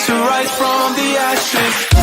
to rise from the ashes.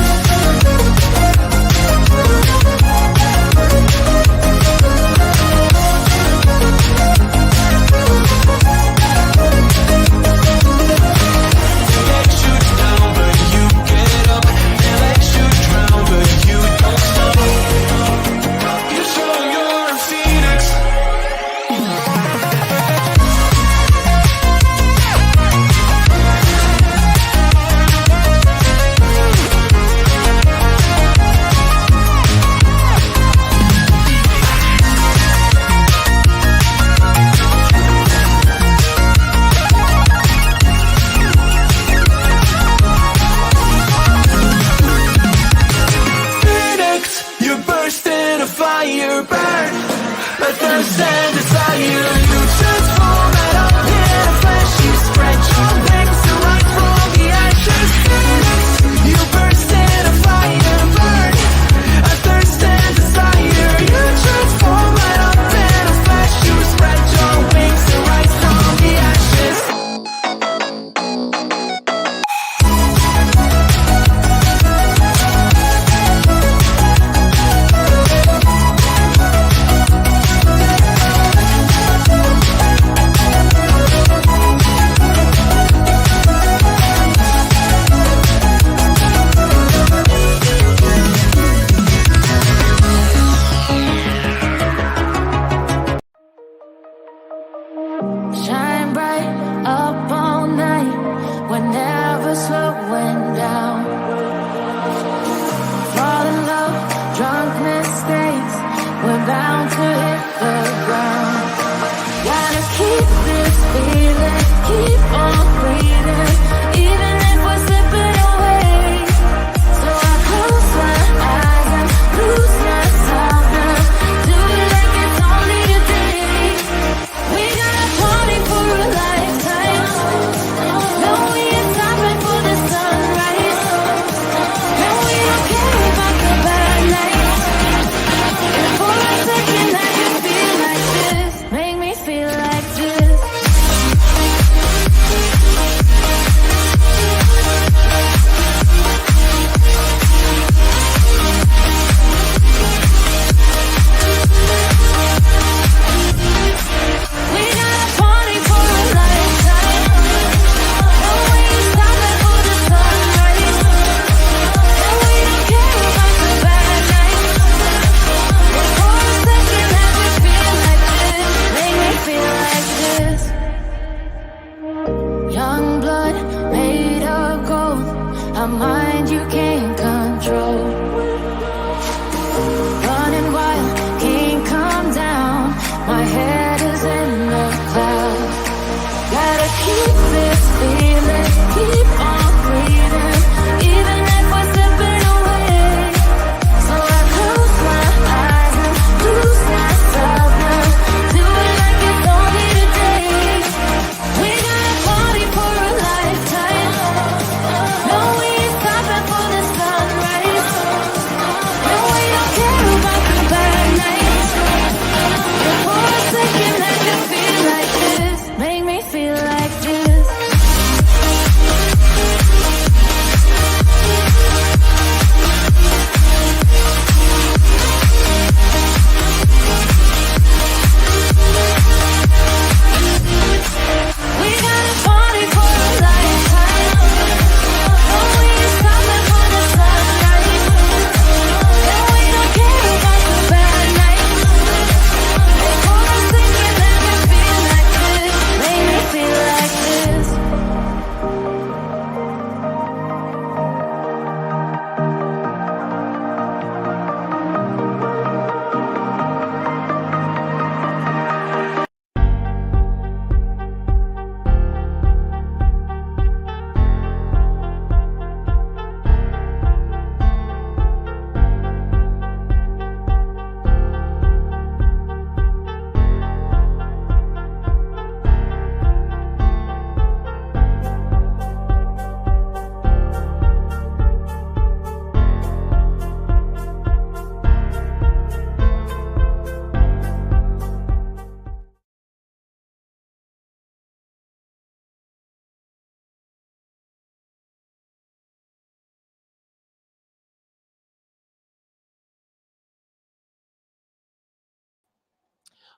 For the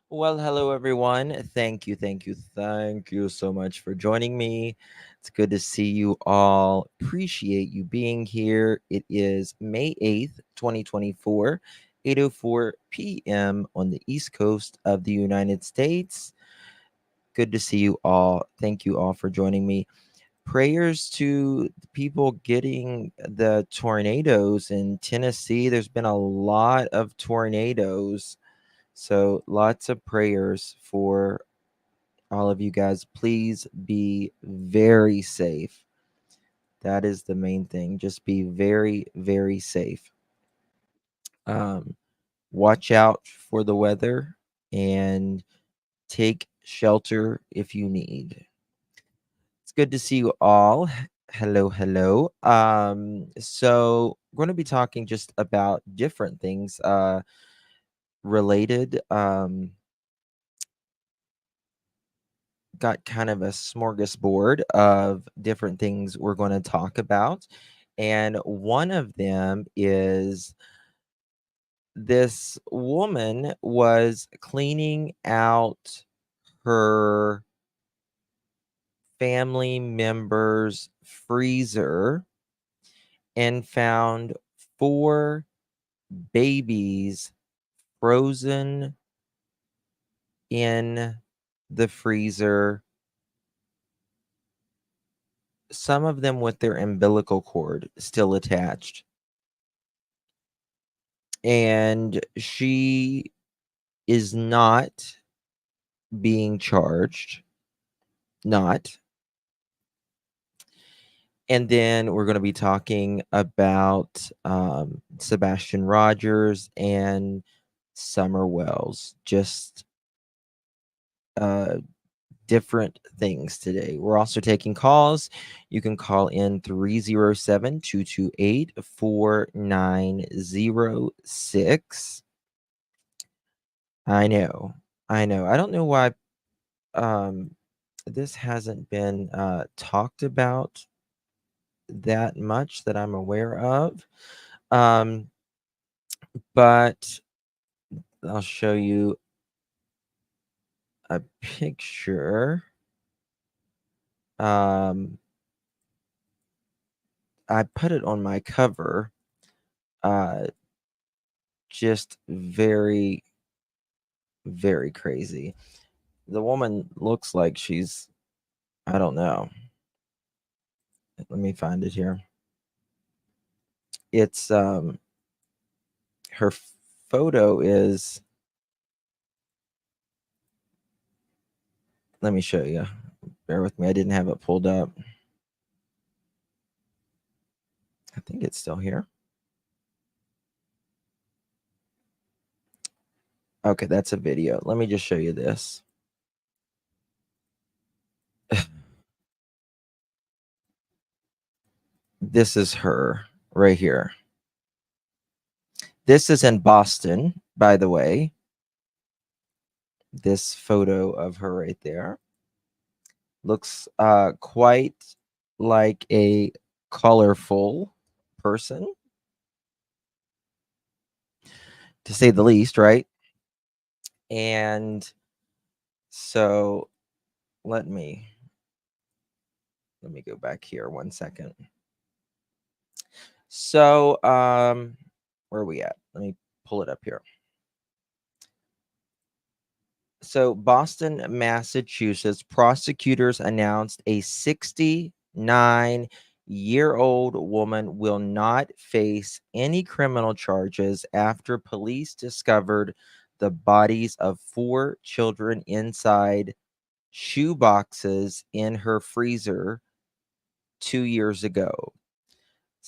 Well, hello everyone. Thank you so much for joining me. It's good to see you all. Appreciate you being here. It is May 8th, 2024, 8:04 p.m. on the East Coast of the United States. Good to see you all. Thank you all for joining me. Prayers to the people getting the tornadoes in Tennessee. There's been a lot of tornadoes. So, lots of prayers for all of you guys. Please be very safe. That is the main thing. Just be very, very safe. Um, Watch out for the weather and take shelter if you need. It's good to see you all. Hello, hello. So we're going to be talking just about different things related. Got kind of a smorgasbord of different things we're going to talk about. And one of them is this woman was cleaning out her family member's freezer and found four babies frozen in the freezer, some of them with their umbilical cord still attached. And she is not being charged. Not. And then we're going to be talking about Sebastian Rogers and Summer Wells. Just uh, different things today. We're also taking calls. You can call in 307-228-4906. I know. I know. I don't know why um, this hasn't been talked about that much that I'm aware of. Um, but I'll show you a picture. Um, I put it on my cover. Uh, just very, very crazy. The woman looks like she's, I don't know. Let me find it here. It's her photo is, let me show you. Bear with me. I didn't have it pulled up. I think it's still here. Okay, that's a video. Let me just show you this. This is her right here. This is in Boston, by the way. This photo of her right there looks quite like a colorful person, to say the least, right? And so let me go back here 1 second. So where are we at? Let me pull it up here. So Boston, Massachusetts prosecutors announced a 69-year-old woman will not face any criminal charges after police discovered the bodies of four children inside shoe boxes in her freezer 2 years ago.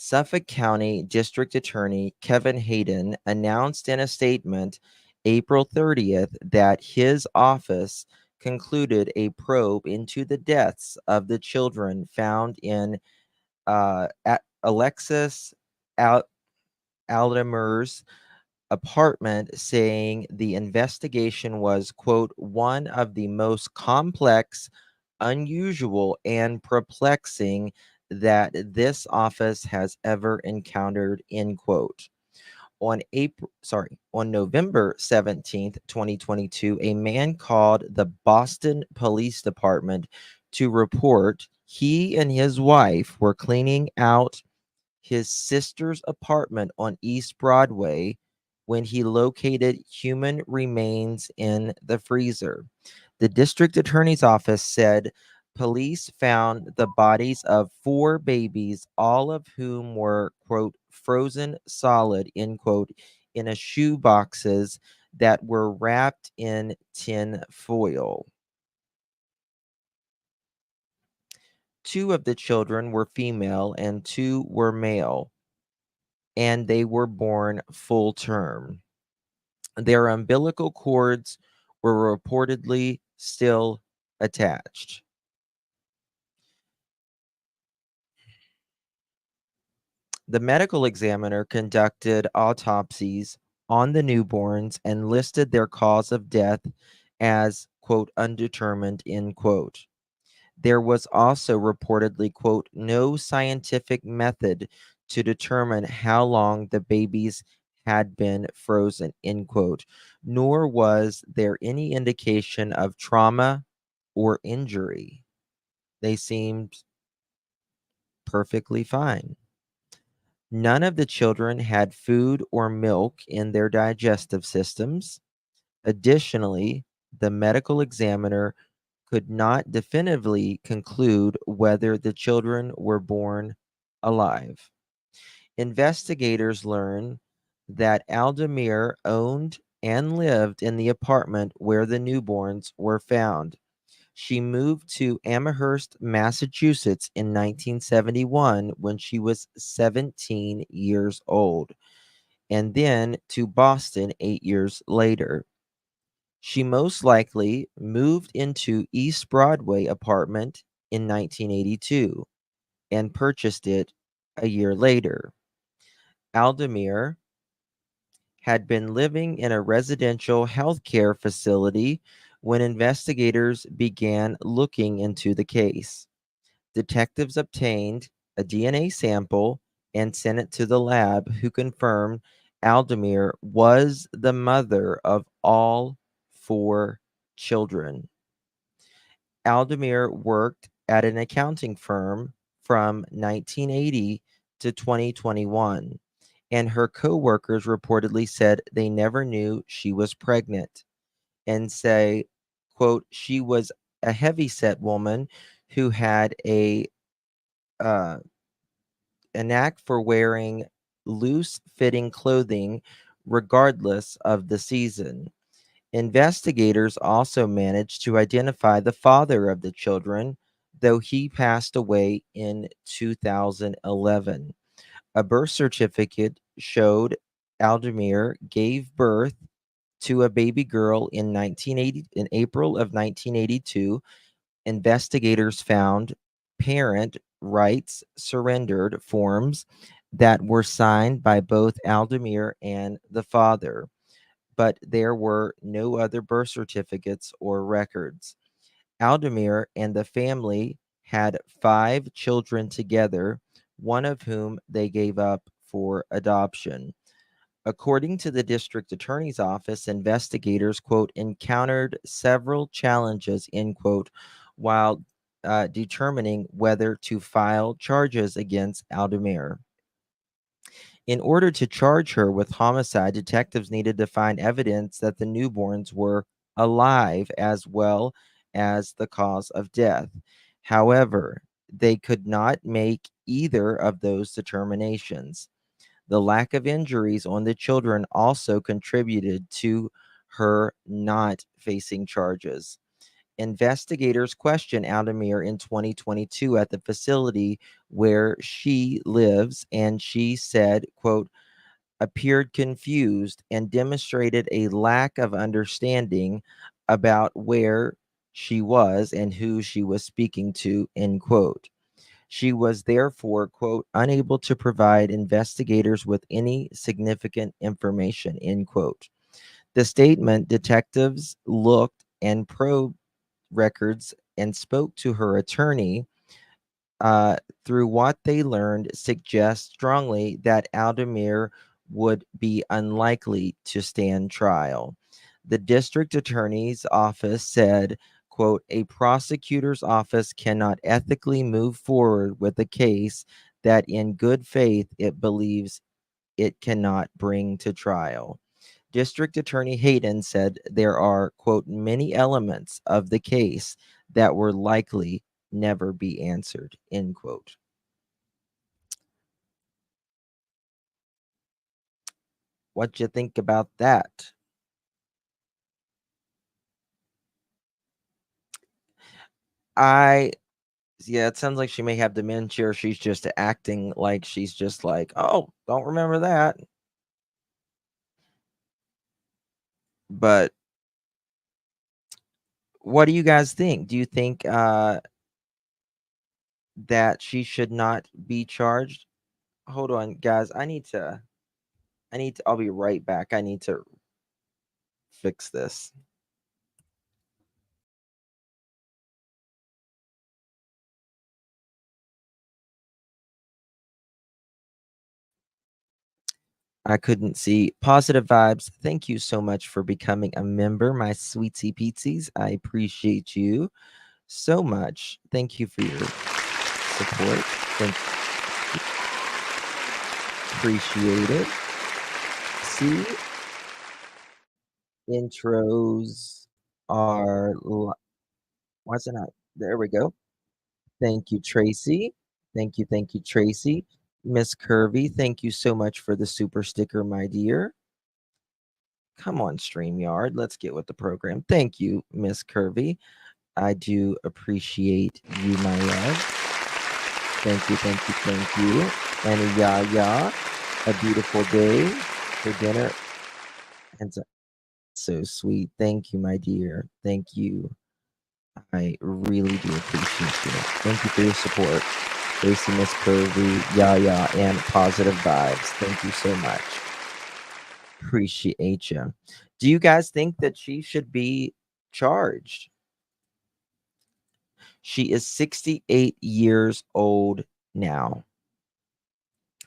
Suffolk County District Attorney Kevin Hayden announced in a statement April 30th that his office concluded a probe into the deaths of the children found in Alexis Aldermer's apartment, saying the investigation was, quote, one of the most complex, unusual, and perplexing that this office has ever encountered, end quote. on November 17th, 2022, a man called the Boston Police Department to report he and his wife were cleaning out his sister's apartment on East Broadway when he located human remains in the freezer. The district attorney's office said police found the bodies of four babies, all of whom were, quote, frozen solid, end quote, in a shoe boxes that were wrapped in tin foil. Two of the children were female and two were male, and they were born full term. Their umbilical cords were reportedly still attached. The medical examiner conducted autopsies on the newborns and listed their cause of death as, quote, undetermined, end quote. There was also reportedly, quote, no scientific method to determine how long the babies had been frozen, end quote, nor was there any indication of trauma or injury. They seemed perfectly fine. None of the children had food or milk in their digestive systems. Additionally, the medical examiner could not definitively conclude whether the children were born alive. Investigators learned that Aldemir owned and lived in the apartment where the newborns were found. She moved to Amherst, Massachusetts in 1971 when she was 17 years old, and then to Boston 8 years later. She most likely moved into East Broadway apartment in 1982 and purchased it a year later. Aldemir had been living in a residential healthcare facility when investigators began looking into the case. Detectives obtained a DNA sample and sent it to the lab, who confirmed Aldemir was the mother of all four children. Aldemir worked at an accounting firm from 1980 to 2021, and her coworkers reportedly said they never knew she was pregnant and say, quote, she was a heavy-set woman who had uh, a knack for wearing loose-fitting clothing regardless of the season. Investigators also managed to identify the father of the children, though he passed away in 2011. A birth certificate showed Aldemir gave birth to a baby girl in April of 1982. Investigators found parent rights surrendered forms that were signed by both Aldemir and the father, but there were no other birth certificates or records. Aldemir and the family had five children together, one of whom they gave up for adoption. According to the district attorney's office, investigators, quote, encountered several challenges, end quote, while determining whether to file charges against Aldemir. In order to charge her with homicide, detectives needed to find evidence that the newborns were alive as well as the cause of death. However, they could not make either of those determinations. The lack of injuries on the children also contributed to her not facing charges. Investigators questioned Aldemir in 2022 at the facility where she lives, and she said, quote, appeared confused and demonstrated a lack of understanding about where she was and who she was speaking to, end quote. She was therefore, quote, unable to provide investigators with any significant information, end quote. The statement detectives looked and probed records and spoke to her attorney through what they learned suggests strongly that Aldemir would be unlikely to stand trial. The district attorney's office said, quote, a prosecutor's office cannot ethically move forward with a case that in good faith it believes it cannot bring to trial. District Attorney Hayden said there are, quote, many elements of the case that were likely never be answered, end quote. What you think about that? Yeah, it sounds like she may have dementia, or she's just acting like she's just like, oh, don't remember that. But what do you guys think? Do you think that she should not be charged? Hold on, guys. I'll be right back. I need to fix this. I couldn't see. Positive vibes. Thank you so much for becoming a member, my sweetie peetsies. I appreciate you so much. Thank you for your support. Thank Appreciate it. See, intros are why is it not? There we go. Thank you, Tracy. Thank you, Tracy. Miss Curvy, thank you so much for the super sticker, my dear. Come on, StreamYard. Let's get with the program. Thank you, Miss Curvy. I do appreciate you, my love. Thank you. And a beautiful day for dinner. And so sweet. Thank you, my dear. Thank you. I really do appreciate you. Thank you for your support. Gracie, Miss Curvy, Yaya, and Positive Vibes. Thank you so much. Appreciate you. Do you guys think that she should be charged? She is 68 years old now.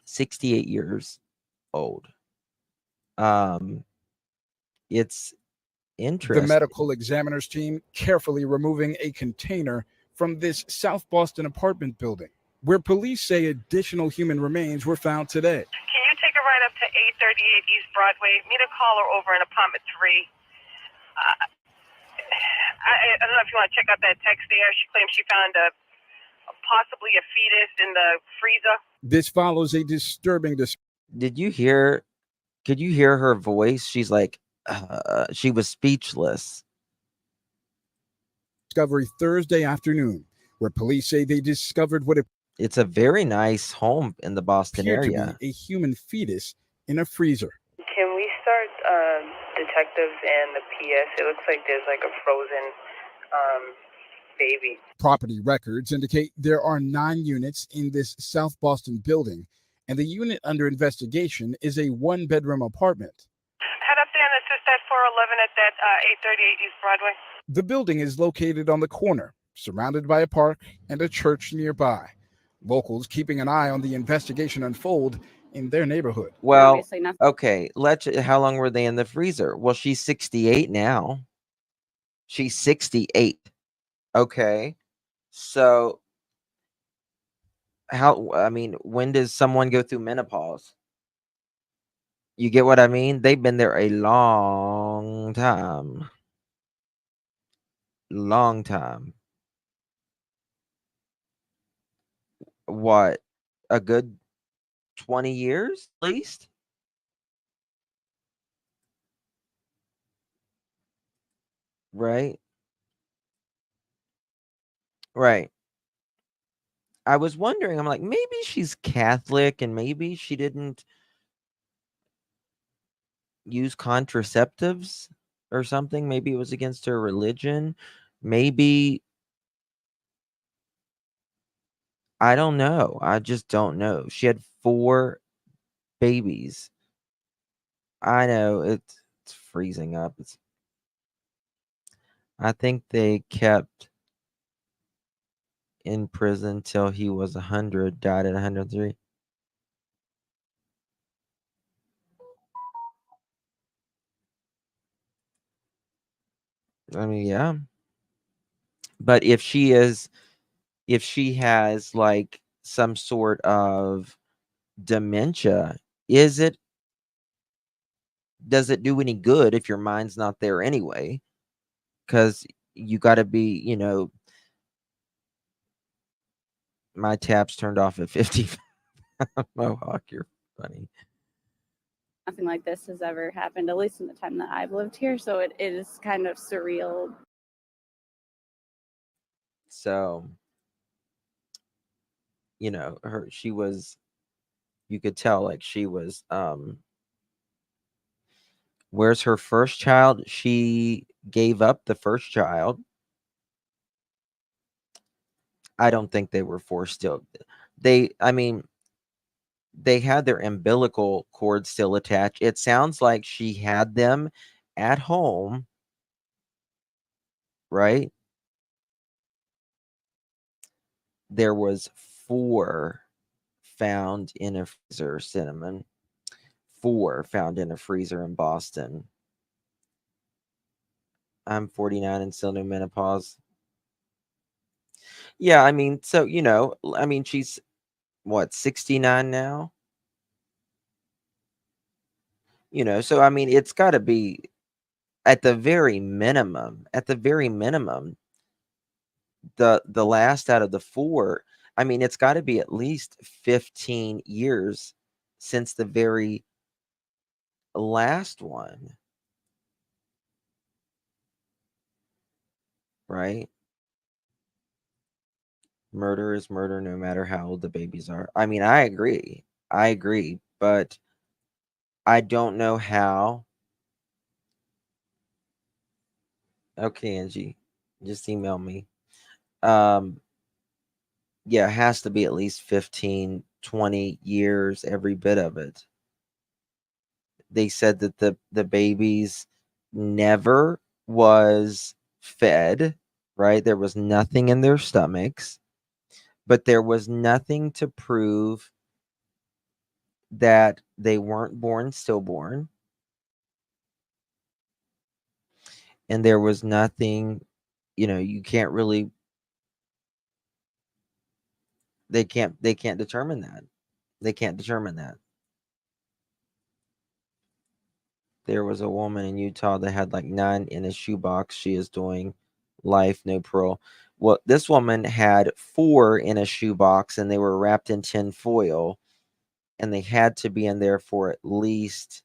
68 years old. It's The interesting. medical examiner's team carefully removing a container from this South Boston apartment building, where police say additional human remains were found today. Can you take a ride up to 838 East Broadway? Meet a caller over in apartment 3. I don't know if you want to check out that text there. She claims she found possibly a fetus in the freezer. This follows a disturbing Could you hear her voice? She's like, she was speechless. discovery Thursday afternoon, where police say they discovered what It's a very nice home in the Boston appeared to area. be a human fetus in a freezer. Can we start detectives and the PS? It looks like there's like a frozen baby. Property records indicate there are 9 units in this South Boston building, and the unit under investigation is a 1-bedroom apartment. Head up there and assist at 411 at that 838 East Broadway. The building is located on the corner, surrounded by a park and a church nearby. Locals keeping an eye on the investigation unfold in their neighborhood. Well, okay, how long were they in the freezer? Well, she's 68 now. She's 68. Okay. So when does someone go through menopause? You get what I mean? They've been there a long time. Long time. What? A good 20 years at least? Right? Right. I was wondering, I'm like, maybe she's Catholic and maybe she didn't use contraceptives or something. Maybe it was against her religion. Maybe I don't know. I just don't know. She had 4 babies. I know it's freezing up. I think they kept in prison till he was 100, died at 103. I mean, yeah. But if she has like some sort of dementia, does it do any good if your mind's not there anyway? Because you got to be, my taps turned off at 50. Mohawk, you're funny. Nothing like this has ever happened, at least in the time that I've lived here. So it is kind of surreal. So, you could tell like she was, where's her first child? She gave up the first child. I don't think they were forced still. I mean, they had their umbilical cord still attached. It sounds like she had them at home, right? There was 4 found in a freezer, Cinnamon. 4 found in a freezer in Boston. I'm 49 and still no menopause. Yeah, I mean, so, she's what, 69 now? So I mean, it's got to be at the very minimum, the last out of the 4, I mean, it's got to be at least 15 years since the very last one, right? Murder is murder no matter how old the babies are. I mean, I agree. But I don't know how. Okay, Angie, just email me. Yeah, it has to be at least 15, 20 years, every bit of it. They said that the babies never was fed, right? There was nothing in their stomachs, but there was nothing to prove that they weren't born stillborn. And there was nothing, you can't really, they can't determine that. They can't determine that. There was a woman in Utah that had like 9 in a shoebox. She is doing life, no parole. Well, this woman had 4 in a shoebox and they were wrapped in tin foil and they had to be in there for at least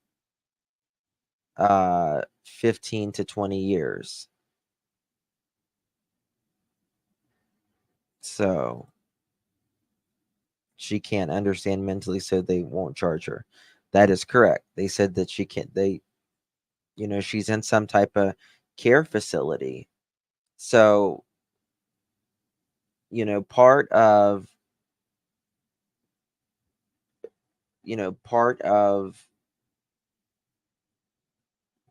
15 to 20 years. So she can't understand mentally, so they won't charge her. That is correct. They said that she can't, she's in some type of care facility. So, part of, part of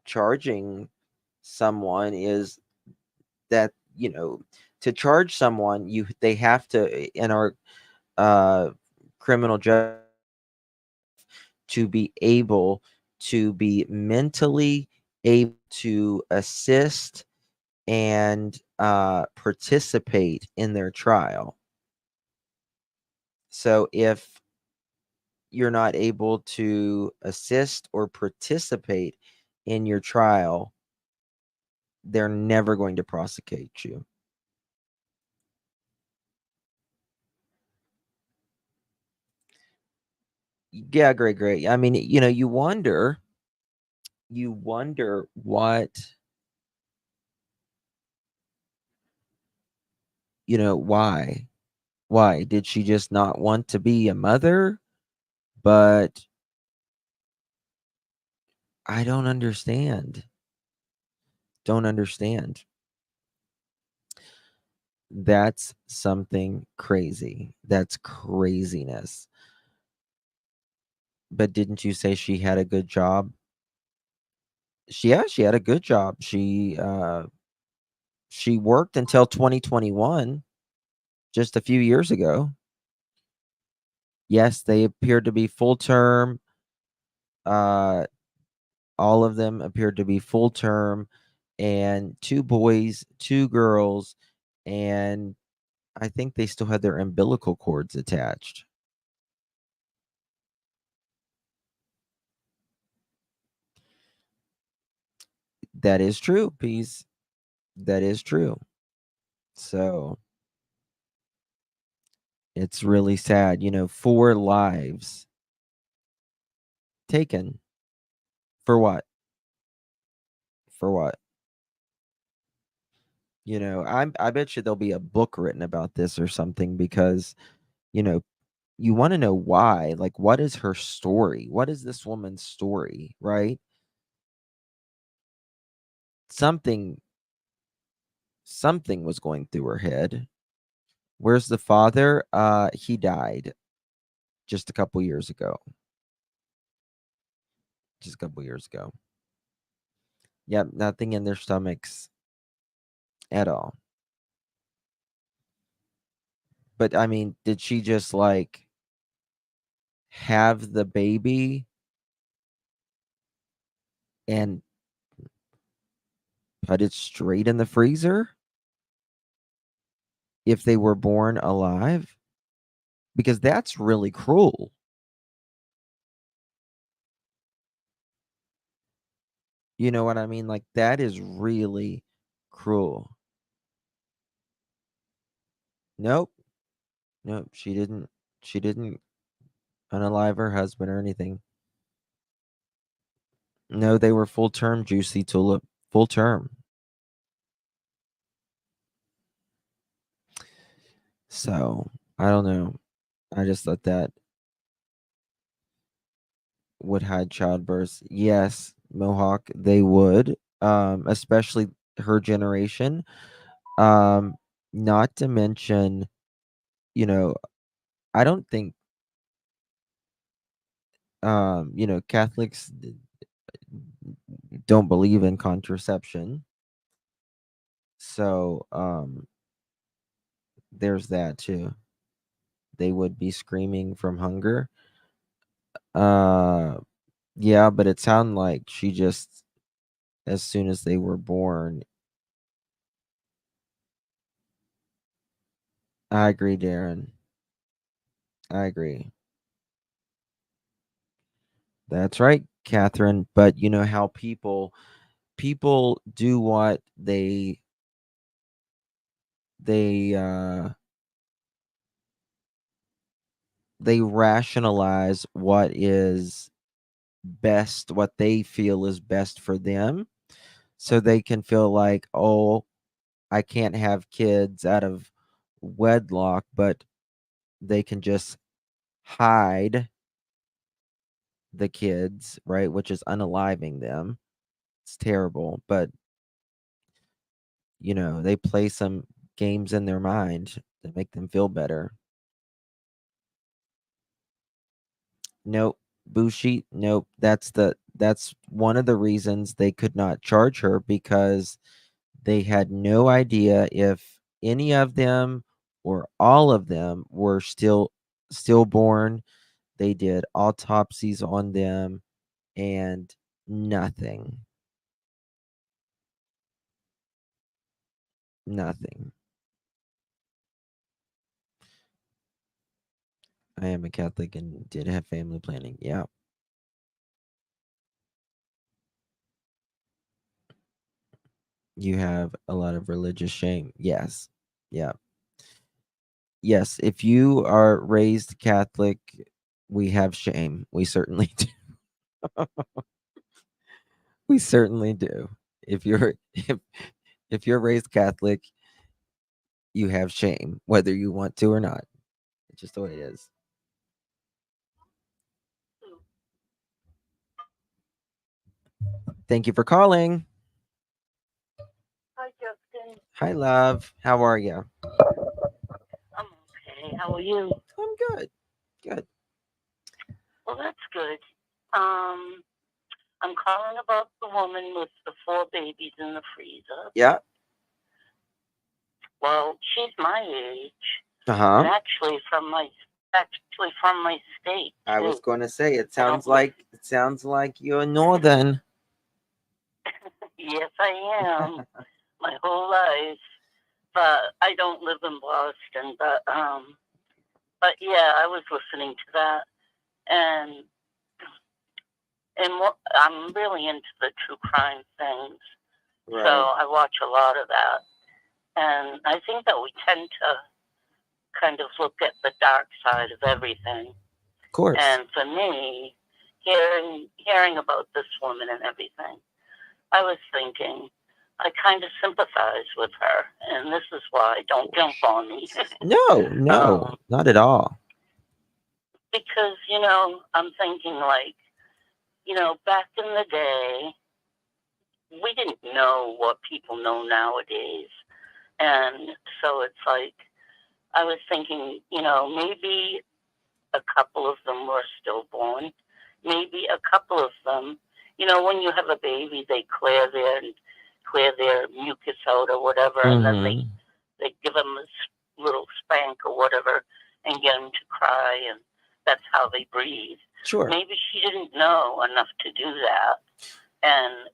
charging someone is that, to charge someone, they have to, in our criminal justice, to be able to be mentally able to assist and participate in their trial. So if you're not able to assist or participate in your trial, they're never going to prosecute you. Yeah, great. I mean, you wonder what, why did she just not want to be a mother? But I don't understand. Don't understand. That's something crazy. That's craziness. But didn't you say she had a good job? She had a good job. She worked until 2021, just a few years ago. Yes, they appeared to be full term. Uh all of them appeared to be full term. and 2 boys, 2 girls, and I think they still had their umbilical cords attached. That is true, Peace. That is true. So it's really sad, 4 lives taken. For what? For what? I bet you there'll be a book written about this or something because, you want to know why. Like, what is her story? What is this woman's story, right? Something was going through her head. Where's the father? He died just a couple years ago. Just a couple years ago. Yep, nothing in their stomachs at all. But I mean, did she just like have the baby and put it straight in the freezer if they were born alive? Because that's really cruel. You know what I mean? Like, that is really cruel. Nope. Nope. She didn't unalive her husband or anything. No, they were full term, Juicy Tulip. Full term. So, I don't know. I just thought that would hide childbirth. Yes, Mohawk, they would. Especially her generation. Not to mention, I don't think Catholics don't believe in contraception. So, there's that too. They would be screaming from hunger. Yeah, but it sounded like she just, as soon as they were born. I agree, Darren. I agree. That's right, Catherine. But you know how people do what they they rationalize what is best, what they feel is best for them, so they can feel like, oh, I can't have kids out of wedlock, but they can just hide the kids, right? Which is unaliving them. It's terrible, but they play some games in their mind to make them feel better. Nope. Bushi, nope. That's one of the reasons they could not charge her, because they had no idea if any of them or all of them were stillborn. They did autopsies on them and nothing. Nothing. I am a Catholic and did have family planning. Yeah. You have a lot of religious shame. Yes. Yeah. Yes. If you are raised Catholic, we have shame. We certainly do. We certainly do. If you're if you're raised Catholic, you have shame, whether you want to or not. It's just the way it is. Thank you for calling. Hi, Justin. Hi, love. How are you? I'm okay. How are you? I'm good. Good. Well, that's good. I'm calling about the woman with the 4 babies in the freezer. Yeah. Well, she's my age. Uh-huh. And actually from my state. I was too. going to say, it sounds like you're northern. Yes, I am. My whole life. But I don't live in Boston. But yeah, I was listening to that, and I'm really into the true crime things. So I watch a lot of that, and I think that we tend to kind of look at the dark side of everything. Of course. And for me, hearing about this woman and everything, I was thinking, I kind of sympathize with her, and this is why. Don't jump on me. No, not at all. Because, I'm thinking like, back in the day, we didn't know what people know nowadays. And so it's like, I was thinking, maybe a couple of them were stillborn. Maybe a couple of them, when you have a baby, they clear their mucus out or whatever, and then they give them a little spank or whatever and get them to cry, and that's how they breathe. Sure. Maybe she didn't know enough to do that, and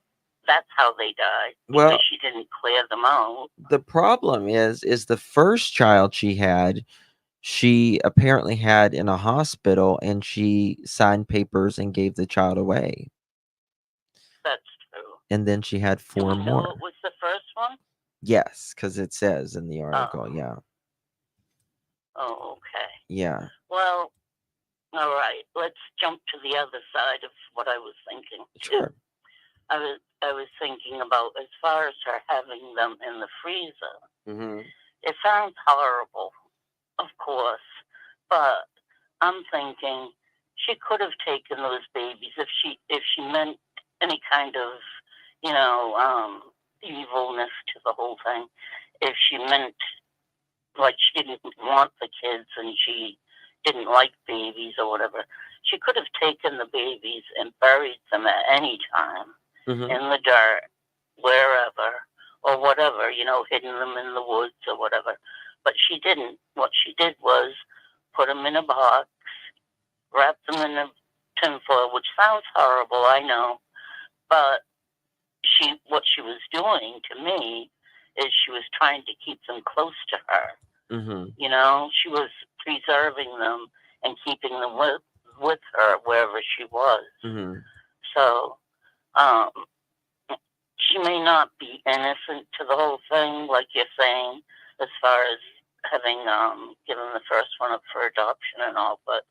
that's how they died. Well, because she didn't clear them out. The problem is the first child she apparently had in a hospital, and she signed papers and gave the child away. That's true. And then she had 4 Do we more. know it was the first one? Yes, because it says in the article. Yeah. Oh, okay. Yeah. Well, all right. Let's jump to the other side of what I was thinking. Sure. I was thinking about, as far as her having them in the freezer. Mm-hmm. It sounds horrible, of course, but I'm thinking she could have taken those babies if she meant any kind of, evilness to the whole thing. If she meant like she didn't want the kids and she didn't like babies or whatever, she could have taken the babies and buried them at any time in the dirt, wherever, or whatever, hidden them in the woods or whatever. But she didn't. What she did was put them in a box, wrap them in a tinfoil, which sounds horrible, I know. But what she was doing to me is she was trying to keep them close to her. Mm-hmm. She was preserving them and keeping them with her wherever she was. Mm-hmm. So, she may not be innocent to the whole thing, like you're saying, as far as having given the first one up for adoption and all, but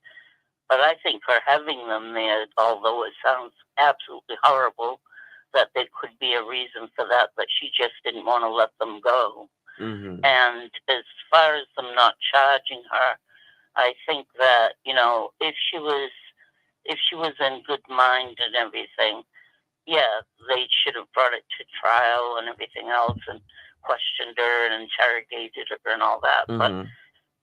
I think her having them there, although it sounds absolutely horrible, that there could be a reason for that she just didn't want to let them go. Mm-hmm. And as far as them not charging her, I think that, if she was in good mind and everything, yeah, they should have brought it to trial and everything else and questioned her and interrogated her and all that. Mm-hmm. But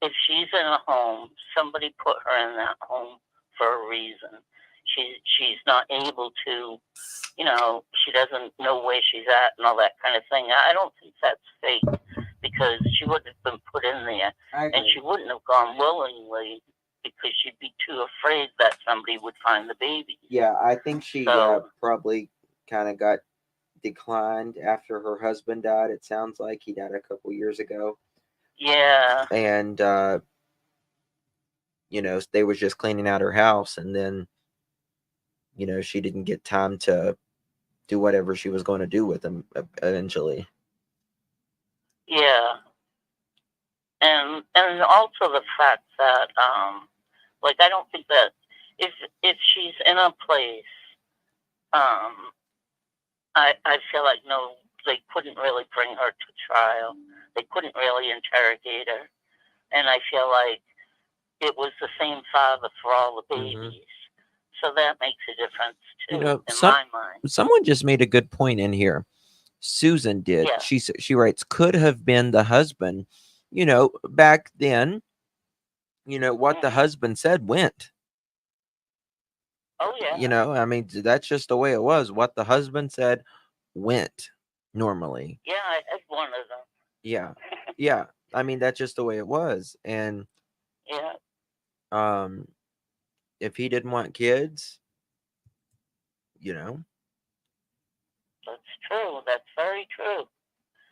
if she's in a home, somebody put her in that home for a reason. She's not able to, she doesn't know where she's at and all that kind of thing. I don't think that's fake, because she would have been put in there, and she wouldn't have gone willingly, because she'd be too afraid that somebody would find the baby. Yeah, I think she probably kind of got declined after her husband died. It sounds like he died a couple years ago. Yeah. And, they was just cleaning out her house, and then, she didn't get time to do whatever she was going to do with them eventually. Yeah. And also the fact that, I don't think that if she's in a place, I feel like, no, they couldn't really bring her to trial. They couldn't really interrogate her. And I feel like it was the same father for all the babies. Mm-hmm. So that makes a difference, too, in my mind. Someone just made a good point in here. Susan did. Yeah. She writes, could have been the husband. Back then, what the husband said went. Oh, yeah. I mean, that's just the way it was. What the husband said went normally. Yeah, I had one of them. Yeah. Yeah. I mean, that's just the way it was. And yeah. If he didn't want kids, That's true. That's very true.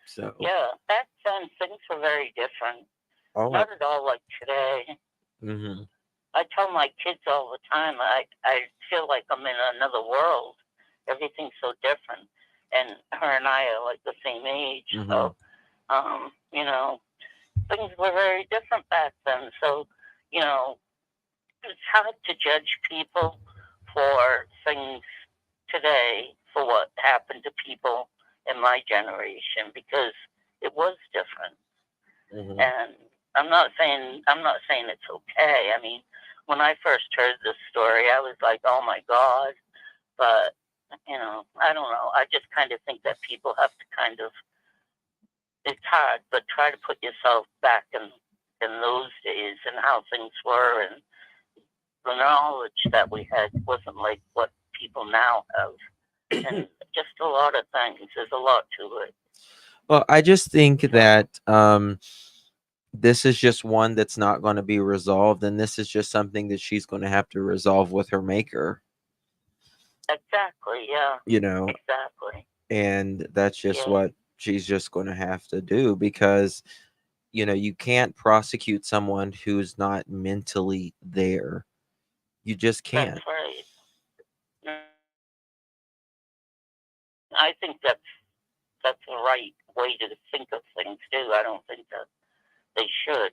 So Yeah, back then things were very different. oh, Not at all like today. mm-hmm. I tell my kids all the time, I feel like I'm in another world. Everything's so different. And her and I are like the same age. Mm-hmm. So, you know, things were very different back then. So, you know, it's hard to judge people for things today for what happened to people in my generation because it was different. Mm-hmm. And I'm not saying it's okay. I mean, when I first heard this story, I was like, "Oh my God!" But you know, I don't know. I just kind of think that people have to kind of. It's hard, but try to put yourself back in those days and how things were, and the knowledge that we had wasn't like what people now have, and just a lot of things. There's a lot to it. Well, I just think that this is just one that's not going to be resolved, and this is just something that she's going to have to resolve with her maker. Exactly. Yeah. You know, Exactly. and that's just Yeah. what she's just going to have to do because you know you can't prosecute someone who's not mentally there. You just can't. That's right. I think that's the right way to think of things too. I don't think that they should.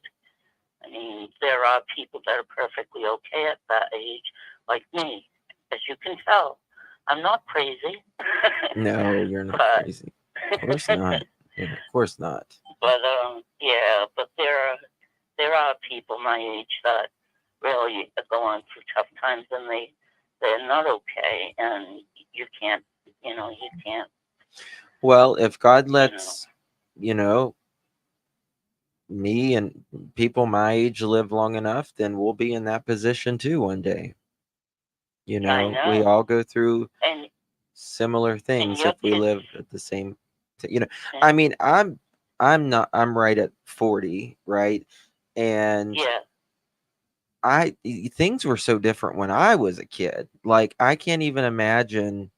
I mean, there are people that are perfectly okay at that age, like me, as you can tell. I'm not crazy. No, you're not but, crazy. Of course not. Yeah, of course not. But yeah, but there are people my age that really are going through tough times and they're not okay, and you can't, you can't. Well, if God lets, you know, me and people my age live long enough, then we'll be in that position too one day. You I know, we know. all go through And similar things your if we kids, live at the same I mean, I'm not I'm right at 40, right? And yeah, things were so different when I was a kid. Like I can't even imagine,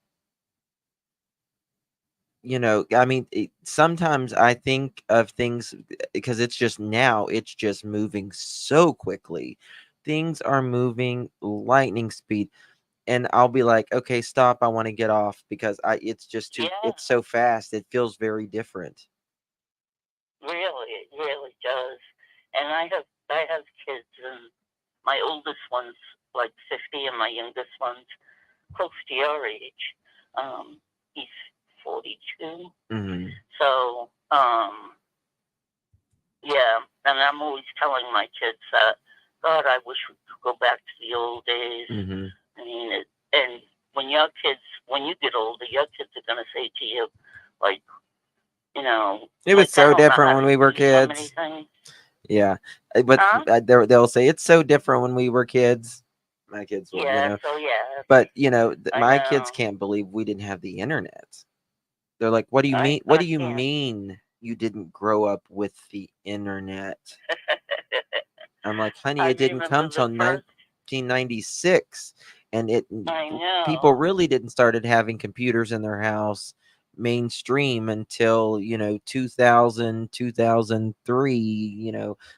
I mean, sometimes I think of things because it's just now, it's just moving so quickly. Things are moving lightning speed. And I'll be like, okay, stop. I want to get off because it's just too, yeah, it's so fast. It feels very different. really, it really does. And I have kids, and my oldest one's like 50, and my youngest one's close to your age. He's 42. Mm-hmm. So, yeah, and I'm always telling my kids that, God, I wish we could go back to the old days. Mm-hmm. I mean, and when you get older, your kids are going to say to you, like, It was so different when we were kids. Yeah, but they'll say it's so different when we were kids. My kids will, Yeah, so yeah. But my know. kids can't believe we didn't have the internet. They're like, "What do you mean? What do you mean you didn't grow up with the internet?" I'm like, "Honey, it didn't come till 1996, and people really didn't started having computers in their house mainstream until 2000, 2003,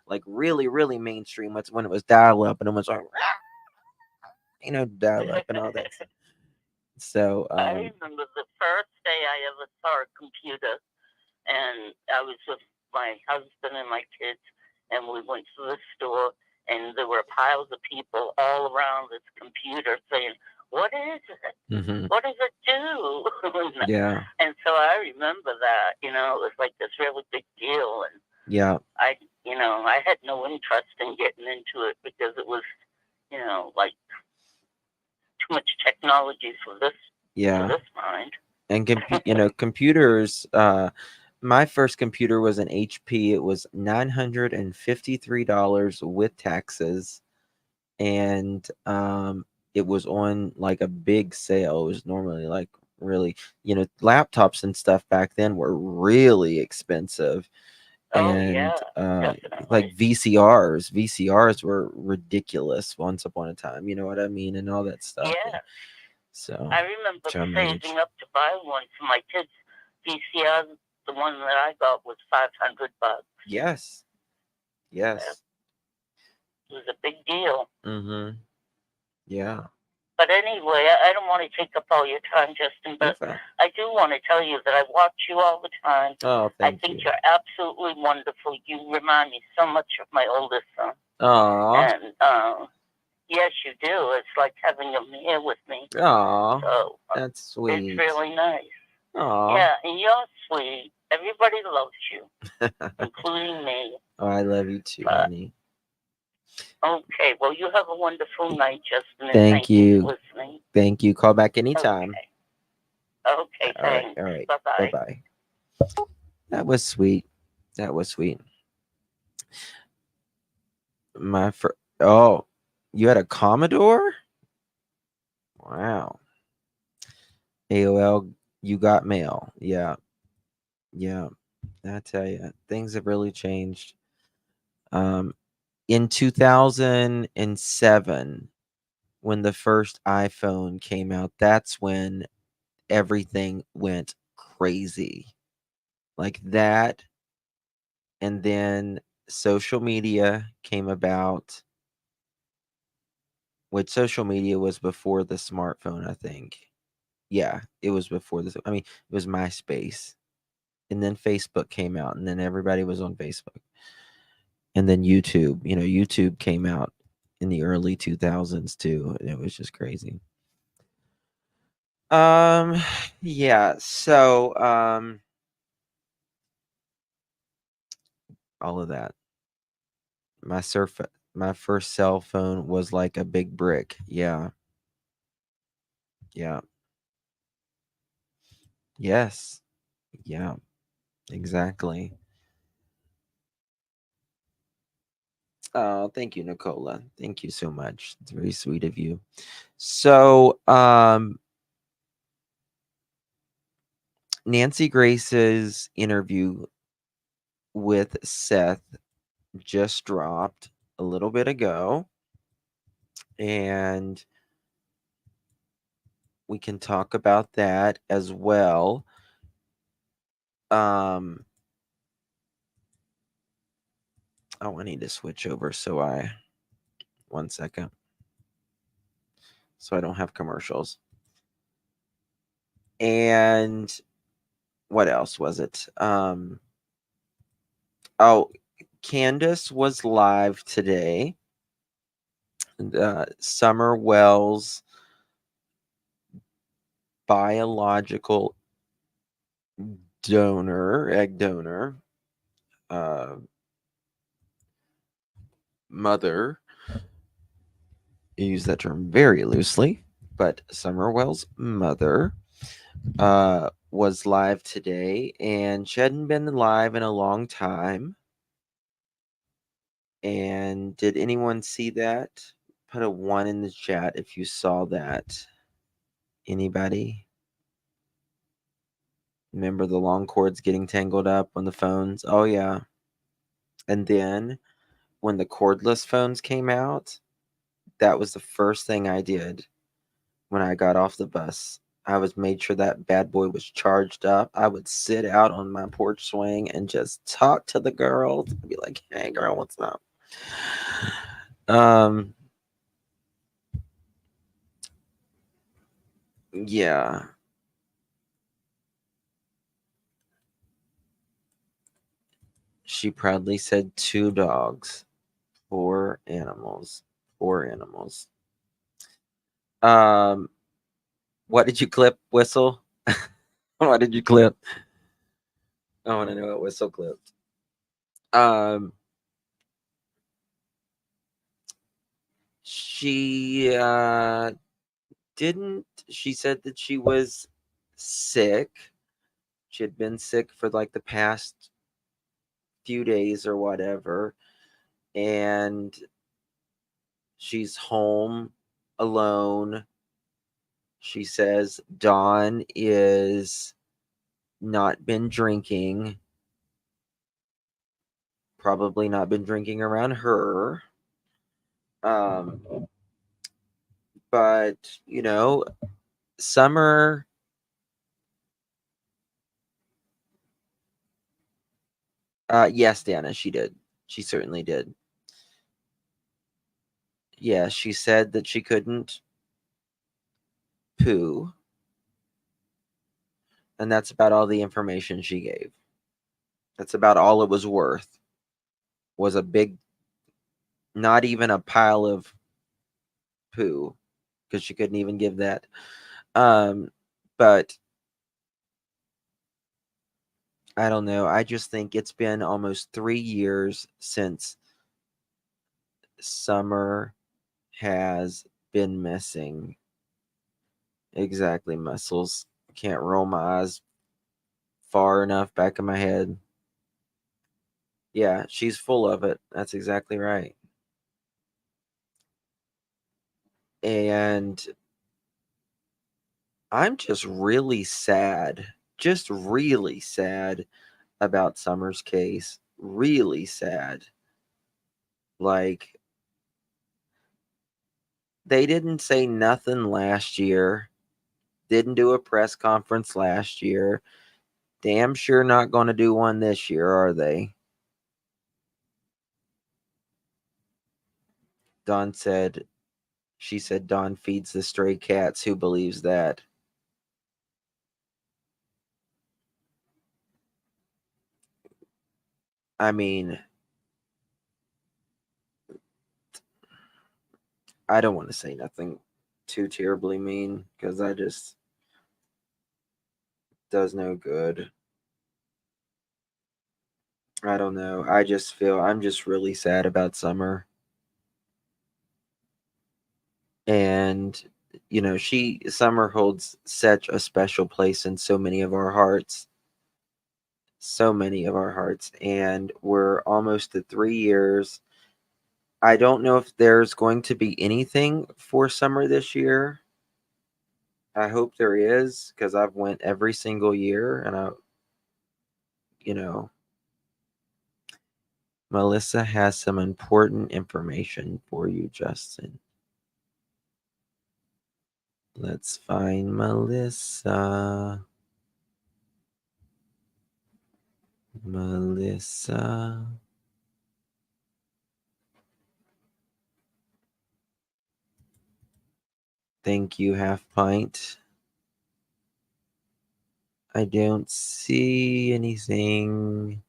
like really really mainstream. That's when it was dial up and it was like dial up and all that stuff. So I remember the first day I ever saw a computer, and I was with my husband and my kids, and we went to the store, and there were piles of people all around this computer saying, "What is it? Mm-hmm. What does it do?" Yeah. And so I remember that, it was like this really big deal. And yeah, I had no interest in getting into it because it was, like too much technology for this mind. And computers. My first computer was an HP. It was $953 with taxes, and it was on like a big sale. It was normally like really, laptops and stuff back then were really expensive. And like VCRs were ridiculous once upon a time. You know what I mean, and all that stuff. Yeah. So I remember drum saving age. up to buy one for my kids. VCR, the one that I got was $500. Yes. Yes. It was a big deal. Mm-hmm. Yeah. But anyway, I don't want to take up all your time, Justin, You're but fine. I do want to tell you that I watch you all the time. Oh, I thank think you. you're absolutely wonderful. You remind me so much of my oldest son. Aw. And yes, you do. It's like having him here with me. Aw. So That's sweet. it's really nice. Aw. Yeah, and you're sweet. Everybody loves you, including me. Oh, I love you too, But honey. okay, well, you have a wonderful night, Justin, and Thank you. for listening. Thank you. Call back anytime. Okay, All right. thanks. All right. Bye-bye. Bye-bye. That was sweet. That was sweet. Oh, you had a Commodore? Wow. AOL, you got mail. Yeah. Yeah. I tell you, things have really changed. In 2007, when the first iPhone came out, that's when everything went crazy. Like that. And then social media came about, which social media was before the smartphone, I think. Yeah, it was before this. I mean, it was MySpace. And then Facebook came out, and then everybody was on Facebook. And then YouTube, YouTube came out in the early 2000s too, and it was just crazy. Yeah, so all of that. My first cell phone was like a big brick. Yeah. Yeah. Yes. Yeah. Exactly. Oh, thank you, Nicola. Thank you so much. It's very sweet of you. So, Nancy Grace's interview with Seth just dropped a little bit ago, and we can talk about that as well. Oh, I need to switch over so 1 second, so I don't have commercials. And what else was it? Oh, Candace was live today. Summer Wells' biological egg donor, mother, I use that term very loosely, but Summer Wells' mother was live today, and she hadn't been live in a long time. And did anyone see that? Put a 1 in the chat if you saw that. Anybody? Remember the long cords getting tangled up on the phones? Oh, yeah. And then when the cordless phones came out, that was the first thing I did when I got off the bus. I was made sure that bad boy was charged up. I would sit out on my porch swing and just talk to the girls. I'd be like, "Hey, girl, what's up?" Yeah. She proudly said 2 dogs. 4 animals. 4 animals. What did you clip, Whistle? What did you clip? I want to know what Whistle clipped. She didn't. She said that she was sick. She had been sick for like the past few days or whatever, and she's home alone. She says Dawn is not been drinking, probably not been drinking around her. But Summer yes, Dana, she did. She certainly did. Yeah, she said that she couldn't poo, and that's about all the information she gave. That's about all it was worth. Was a big, not even a pile of poo, because she couldn't even give that. But I don't know. I just think it's been almost 3 years since Summer has been missing. Exactly, muscles. Can't roll my eyes far enough back in my head. Yeah, she's full of it. That's exactly right. And I'm just really sad. Just really sad about Summer's case. Really sad. Like, they didn't say nothing last year. Didn't do a press conference last year. Damn sure not going to do one this year, are they? Dawn said, she said Dawn feeds the stray cats. Who believes that? I mean, I don't want to say nothing too terribly mean because I just does no good. I don't know. I just feel I'm just really sad about Summer. And Summer holds such a special place in so many of our hearts. So many of our hearts. And we're almost at 3 years. I don't know if there's going to be anything for Summer this year. I hope there is, because I've went every single year, and Melissa has some important information for you, Justin. Let's find Melissa. Melissa. Thank you, Half Pint. I don't see anything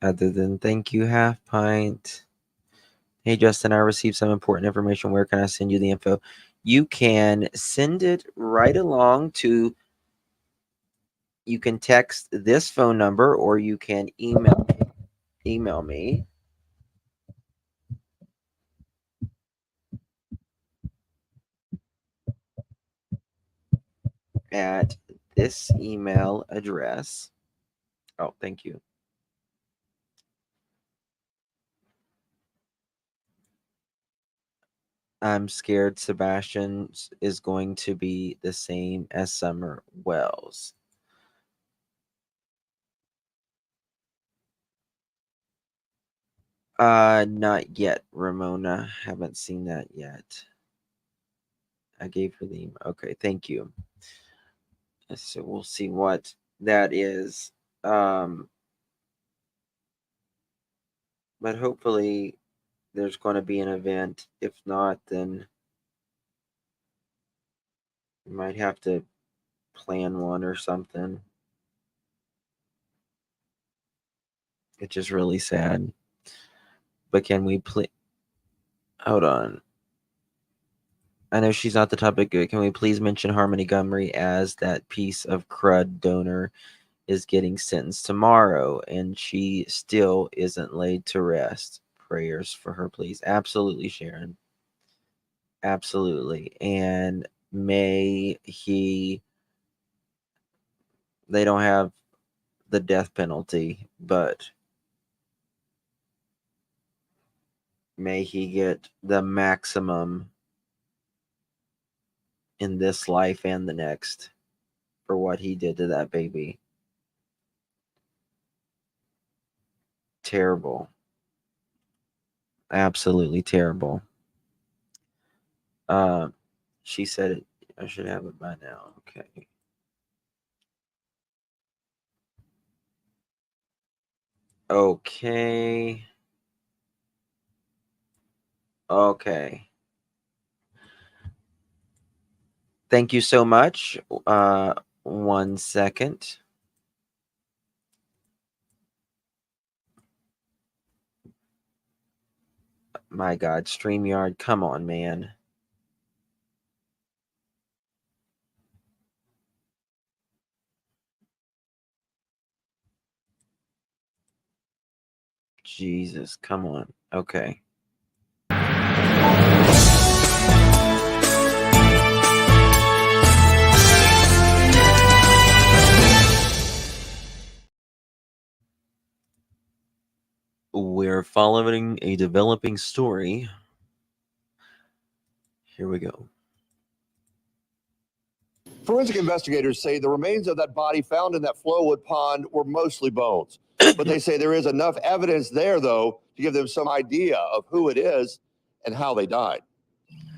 other than thank you, Half Pint. Hey, Justin, I received some important information. Where can I send you the info? You can send it right along to, you can text this phone number or you can email me at this email address. Oh, thank you. I'm scared Sebastian is going to be the same as Summer Wells. Not yet, Ramona. Haven't seen that yet. I gave her the email. Okay, thank you. So we'll see what that is. But hopefully there's going to be an event. If not, then we might have to plan one or something. It's just really sad. But can we please? Hold on. I know she's not the topic. Can we please mention Harmony Gumry as that piece of crud donor is getting sentenced tomorrow and she still isn't laid to rest? Prayers for her, please. Absolutely, Sharon. Absolutely. And may they don't have the death penalty, but may he get the maximum in this life and the next for what he did to that baby. Terrible. Absolutely terrible. She said I should have it by now. Okay. Okay. Okay. Thank you so much. 1 second. My God, StreamYard, come on, man. Jesus, come on. Okay. We're following a developing story. Here we go. Forensic investigators say the remains of that body found in that Flowood pond were mostly bones. But they say there is enough evidence there, though, to give them some idea of who it is and how they died.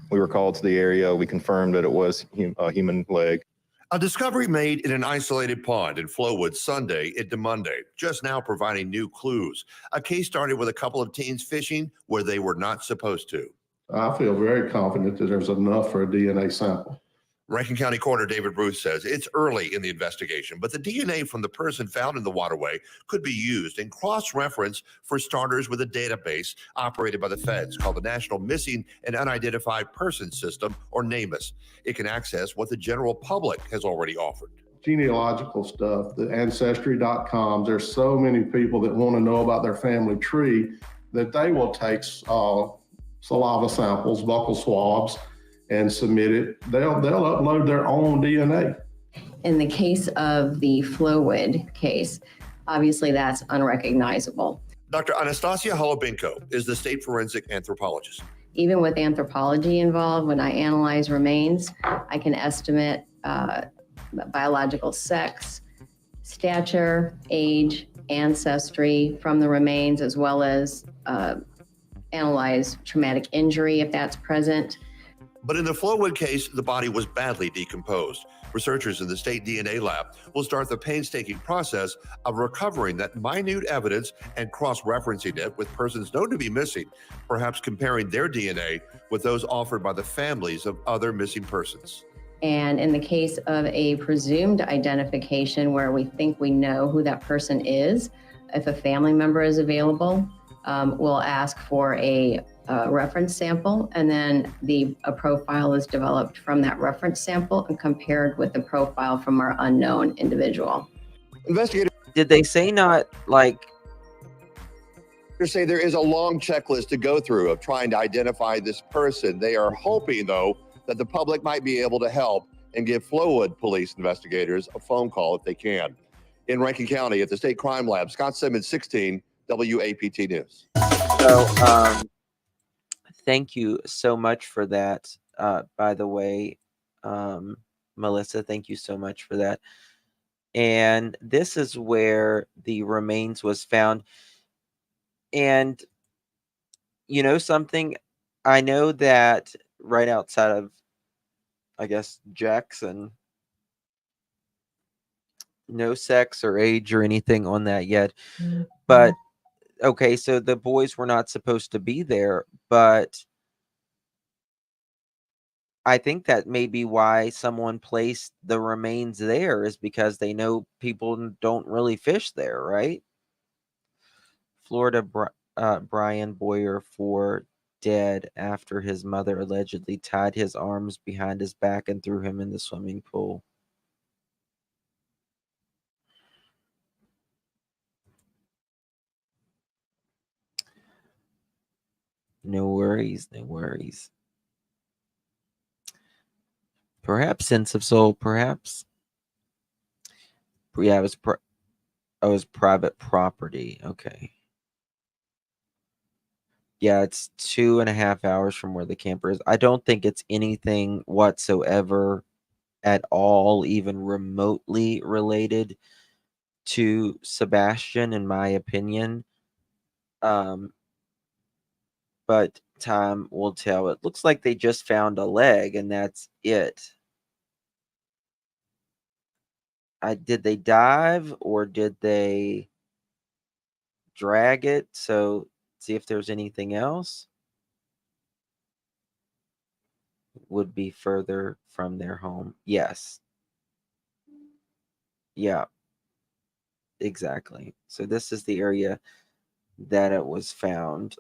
We were called to the area. We confirmed that it was a human leg. A discovery made in an isolated pond in Flowood Sunday into Monday, just now providing new clues. A case started with a couple of teens fishing where they were not supposed to. I feel very confident that there's enough for a DNA sample. Rankin County Coroner David Bruce says it's early in the investigation, but the DNA from the person found in the waterway could be used and cross-referenced for starters with a database operated by the feds called the National Missing and Unidentified Persons System, or NamUs. It can access what the general public has already offered. Genealogical stuff, the ancestry.coms, there's so many people that want to know about their family tree that they will take saliva samples, buccal swabs, and submit it. They'll upload their own DNA. In the case of the Flowood case, obviously that's unrecognizable. Dr. Anastasia Holubinko is the state forensic anthropologist. Even with anthropology involved, when I analyze remains, I can estimate biological sex, stature, age, ancestry from the remains, as well as analyze traumatic injury if that's present. But in the Flowood case, the body was badly decomposed. Researchers in the state DNA lab will start the painstaking process of recovering that minute evidence and cross-referencing it with persons known to be missing, perhaps comparing their DNA with those offered by the families of other missing persons. And in the case of a presumed identification where we think we know who that person is, if a family member is available, we'll ask for a reference sample, and then a profile is developed from that reference sample and compared with the profile from our unknown individual. Investigators Did they say not like? Say there is a long checklist to go through of trying to identify this person. They are hoping, though, that the public might be able to help and give Flowood police investigators a phone call if they can. In Rankin County at the State Crime Lab, Scott Simmons, 16, WAPT News. So, thank you so much for that. By the way, Melissa, thank you so much for that. And this is where the remains was found. And you know something? I know that right outside of, I guess, Jackson, no sex or age or anything on that yet. But okay, so the boys were not supposed to be there, but I think that may be why someone placed the remains there, is because they know people don't really fish there, right? Florida Brian Boyer, 4, dead after his mother allegedly tied his arms behind his back and threw him in the swimming pool. No worries, no worries. Perhaps sense of soul, perhaps. Yeah, it was private property. Okay. Yeah, it's 2.5 hours from where the camper is. I don't think it's anything whatsoever at all, even remotely related to Sebastian, in my opinion. But time will tell. It looks like they just found a leg, and that's it. did they dive or did they drag it? So see if there's anything else. Would be further from their home. Yes. Yeah, exactly. So this is the area that it was found.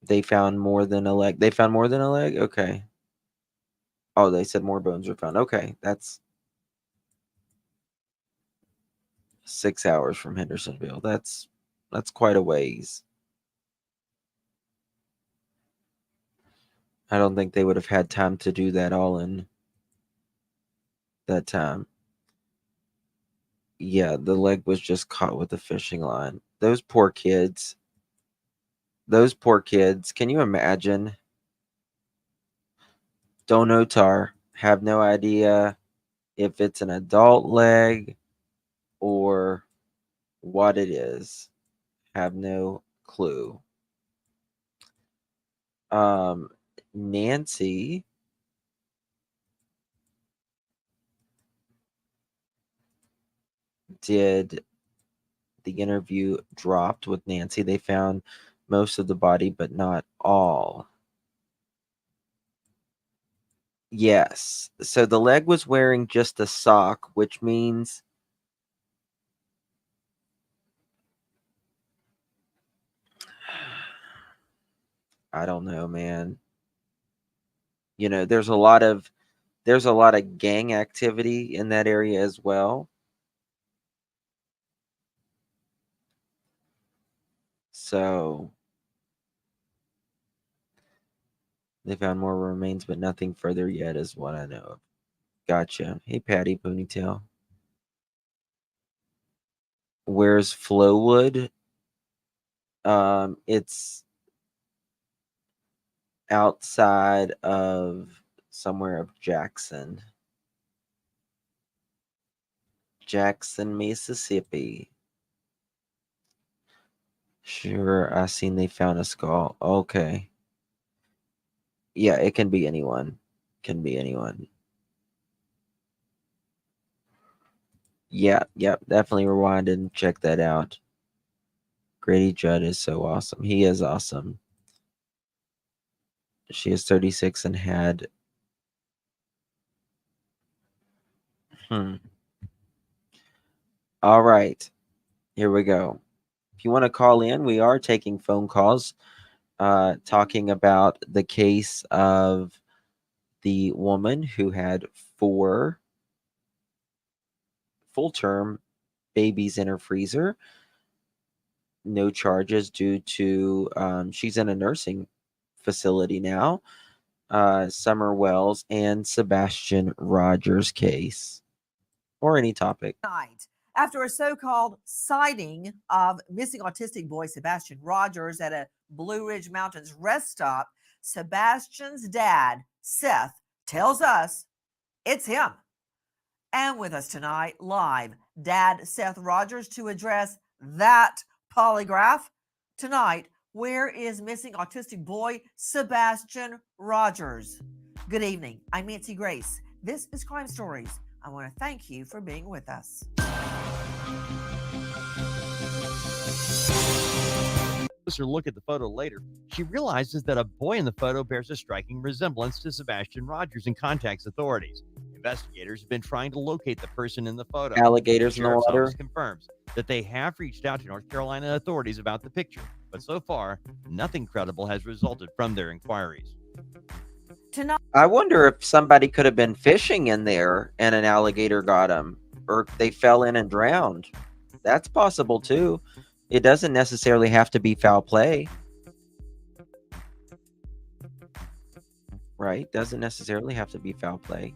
They found more than a leg. They found more than a leg? Okay. Oh, they said more bones were found. Okay, that's 6 hours from Hendersonville. That's quite a ways. I don't think they would have had time to do that all in that time. Yeah, the leg was just caught with a fishing line. Those poor kids. Those poor kids. Can you imagine? Don't know tar. Have no idea if it's an adult leg or what it is. Have no clue. Nancy did the interview dropped with Nancy. They found most of the body, but not all. Yes. So the leg was wearing just a sock, which means I don't know, man. You know, there's a lot of gang activity in that area as well. So they found more remains, but nothing further yet is what I know of. Gotcha. Hey, Patty Ponytail. Where's Flowood? It's outside of somewhere of Jackson, Mississippi. Sure, I seen they found a skull. Okay. Yeah, it can be anyone. Can be anyone. Yeah, definitely rewind and check that out. Grady Judd is so awesome. He is awesome. She is 36 and had All right. Here we go. If you want to call in, we are taking phone calls talking about the case of the woman who had 4 full-term babies in her freezer. No charges due to she's in a nursing facility now. Summer Wells and Sebastian Rogers case, or any topic. Night after a so-called sighting of missing autistic boy Sebastian Rogers at a Blue Ridge Mountains rest stop, Sebastian's dad, Seth, tells us it's him. And with us tonight, live, Dad Seth Rogers to address that polygraph. Tonight, where is missing autistic boy Sebastian Rogers? Good evening. I'm Nancy Grace. This is Crime Stories. I want to thank you for being with us. Closer look at the photo later, she realizes that a boy in the photo bears a striking resemblance to Sebastian Rogers and contacts authorities. Investigators have been trying to locate the person in the photo. Alligators in the Sheriff's water. Office confirms that they have reached out to North Carolina authorities about the picture, but so far, nothing credible has resulted from their inquiries. Tonight, I wonder if somebody could have been fishing in there and an alligator got them, or they fell in and drowned. That's possible too. It doesn't necessarily have to be foul play. Right? Doesn't necessarily have to be foul play.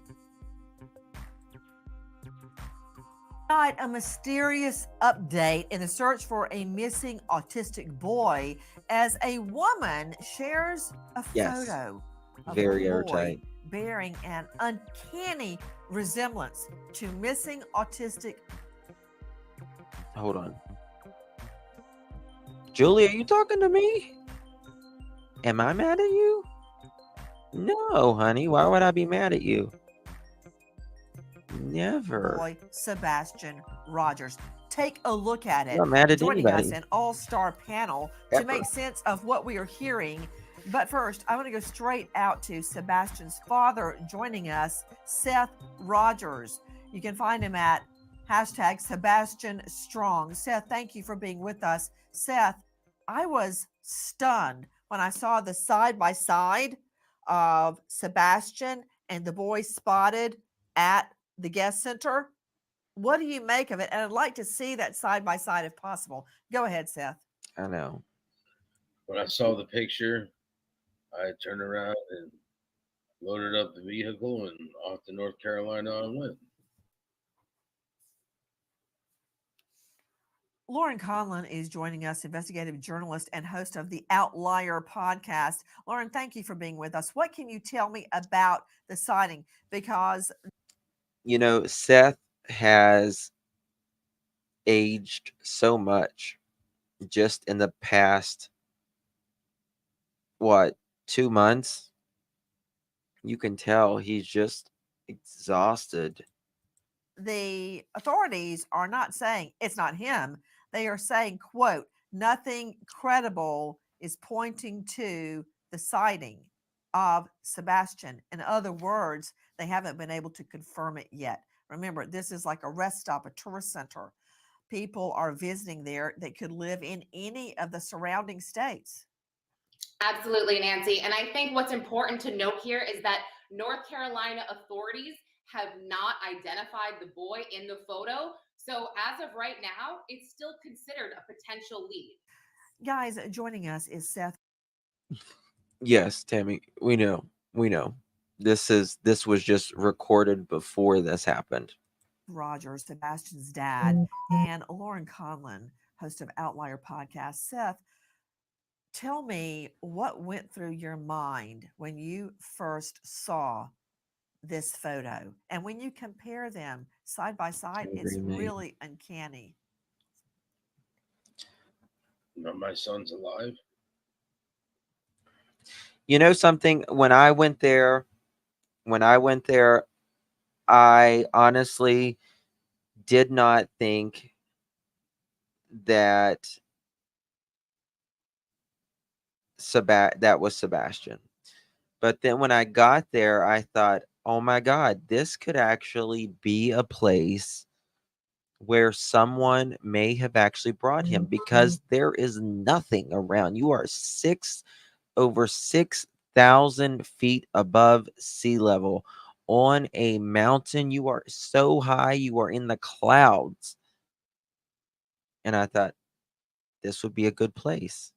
a mysterious update in the search for a missing autistic boy as a woman shares a photo of Very a boy airtight. bearing an uncanny resemblance to missing autistic. Hold on. Julie, are you talking to me? Am I mad at you? No, honey. Why would I be mad at you? Never. Boy, Sebastian Rogers. Take a look at it. I'm not mad at Joining us, anybody. an all-star panel to Ever. make sense of what we are hearing. But first, I want to go straight out to Sebastian's father joining us, Seth Rogers. You can find him at hashtag Sebastian Strong. Seth, thank you for being with us. Seth, I was stunned when I saw the side-by-side of Sebastian and the boy spotted at the guest center. What do you make of it? And I'd like to see that side by side if possible. Go ahead, Seth. I know. When I saw the picture, I turned around and loaded up the vehicle and off to North Carolina I went. Lauren Conlon is joining us, investigative journalist and host of the Outlier podcast. Lauren, thank you for being with us. What can you tell me about the sighting? Because, You know, Seth has aged so much just in the past, 2 months? You can tell he's just exhausted. the authorities are not saying it's not him. They are saying, quote, nothing credible is pointing to the sighting of Sebastian. In other words, they haven't been able to confirm it yet. Remember, this is like a rest stop, a tourist center. People are visiting there that could live in any of the surrounding states. Absolutely, Nancy. And I think what's important to note here is that North Carolina authorities have not identified the boy in the photo. So as of right now, it's still considered a potential lead. Guys, joining us is Seth. Yes, Tammy, we know. We know. This was just recorded before this happened. Rogers, Sebastian's dad, and Lauren Conlon, host of Outlier podcast. Seth, tell me what went through your mind when you first saw this photo, and when you compare them side by side, it's really uncanny. My son's alive. You know something? When I went there, I honestly did not think that that was Sebastian. But then when I got there, I thought, oh my God, this could actually be a place where someone may have actually brought him, because there is nothing around. You are over 6,000 feet above sea level on a mountain. You are so high, you are in the clouds. And I thought this would be a good place.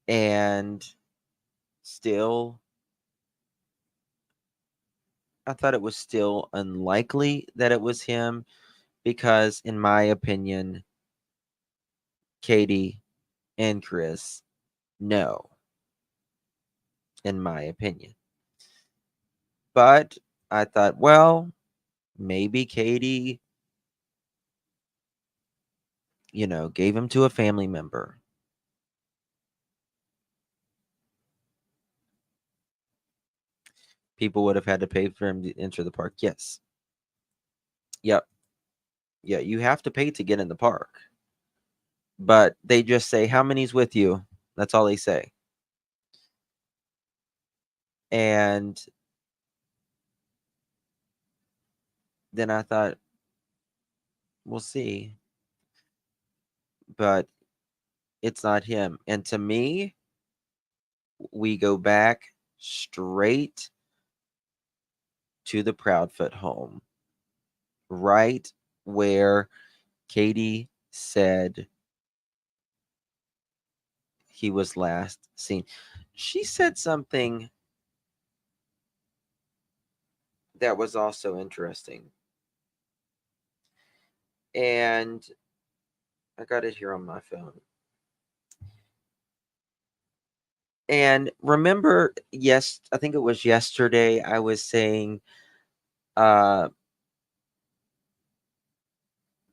And still, I thought it was still unlikely that it was him, because in my opinion, Katie and Chris know, in my opinion. But I thought, well, maybe Katie, gave him to a family member. People would have had to pay for him to enter the park. Yes. Yep. Yeah, you have to pay to get in the park. But they just say, how many's with you? That's all they say. And then I thought, we'll see. But it's not him. And to me, we go back straight to the Proudfoot home, right where Katie said he was last seen. She said something that was also interesting. And I got it here on my phone. And remember, yes, I think it was yesterday, I was saying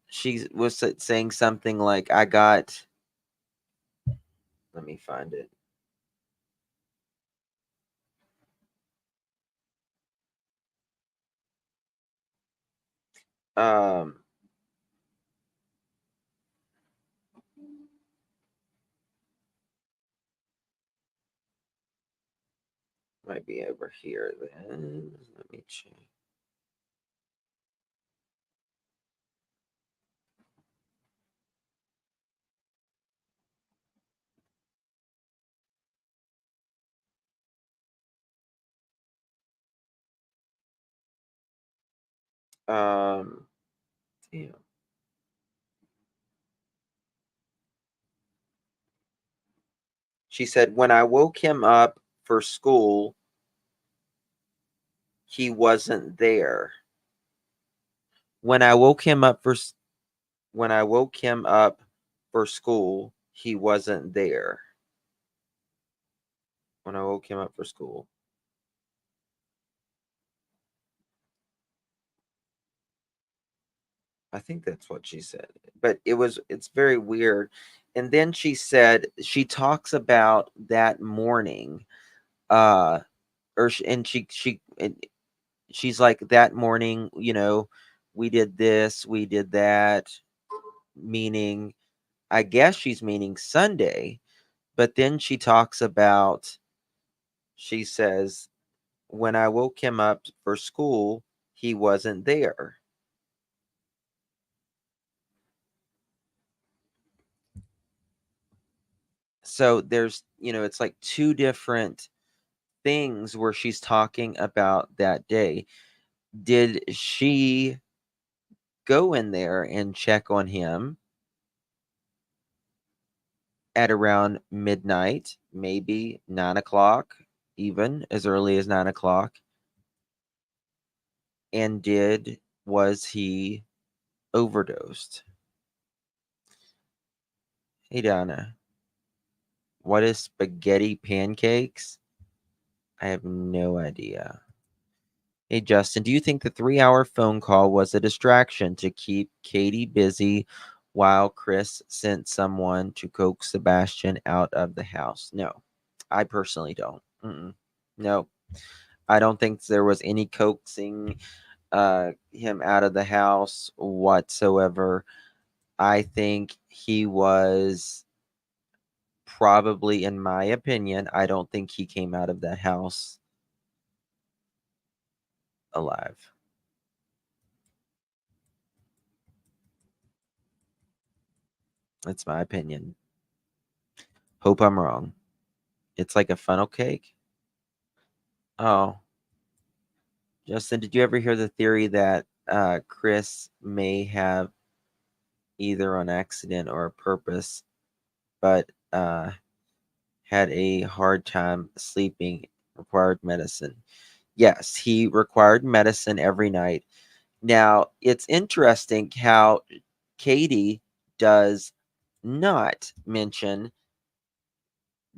she was saying something like, let me find it. Um, might be over here then. Let me check. Damn. She said, when I woke him up for school, he wasn't there. When I woke him up for school, he wasn't there. When I woke him up for school. I think that's what she said. But it's very weird. And then she said she talks about that morning she's like, that morning, we did this, we did that, meaning, I guess she's meaning Sunday. But then she talks about, she says, when I woke him up for school, he wasn't there. So there's, it's like two different things where she's talking about that day. Did she go in there and check on him at around midnight, maybe 9 o'clock, even as early as 9 o'clock? And was he overdosed? Hey, Donna, what is spaghetti pancakes? I have no idea. Hey, Justin, do you think the 3-hour phone call was a distraction to keep Katie busy while Chris sent someone to coax Sebastian out of the house? No, I personally don't. No, I don't think there was any coaxing him out of the house whatsoever. I think he was probably, in my opinion, I don't think he came out of that house alive. That's my opinion. Hope I'm wrong. It's like a funnel cake. Oh, Justin, did you ever hear the theory that Chris may have, either on accident or purpose, but had a hard time sleeping, required medicine? Yes, he required medicine every night. Now, it's interesting how Katie does not mention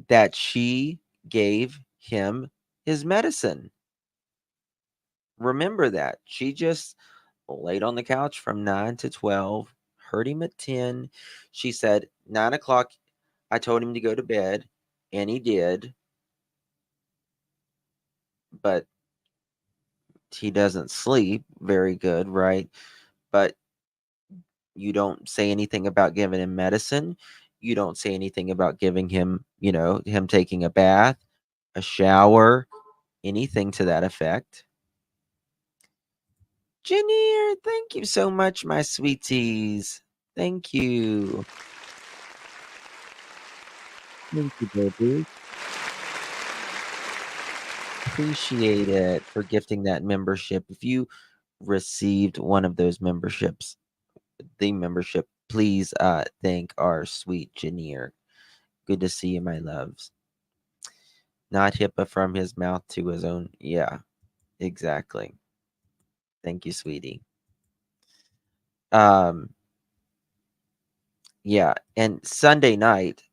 that she gave him his medicine. Remember that. She just laid on the couch from 9 to 12, heard him at 10. She said, 9 o'clock, I told him to go to bed, and he did. But he doesn't sleep very good, right? But you don't say anything about giving him medicine. You don't say anything about giving him, him taking a bath, a shower, anything to that effect. Janier, thank you so much, my sweeties. Thank you. Thank you, baby. Appreciate it for gifting that membership. If you received one of those memberships, please thank our sweet Janier. Good to see you, my loves. Not HIPAA from his mouth to his own. Yeah, exactly. Thank you, sweetie. Yeah, and Sunday night,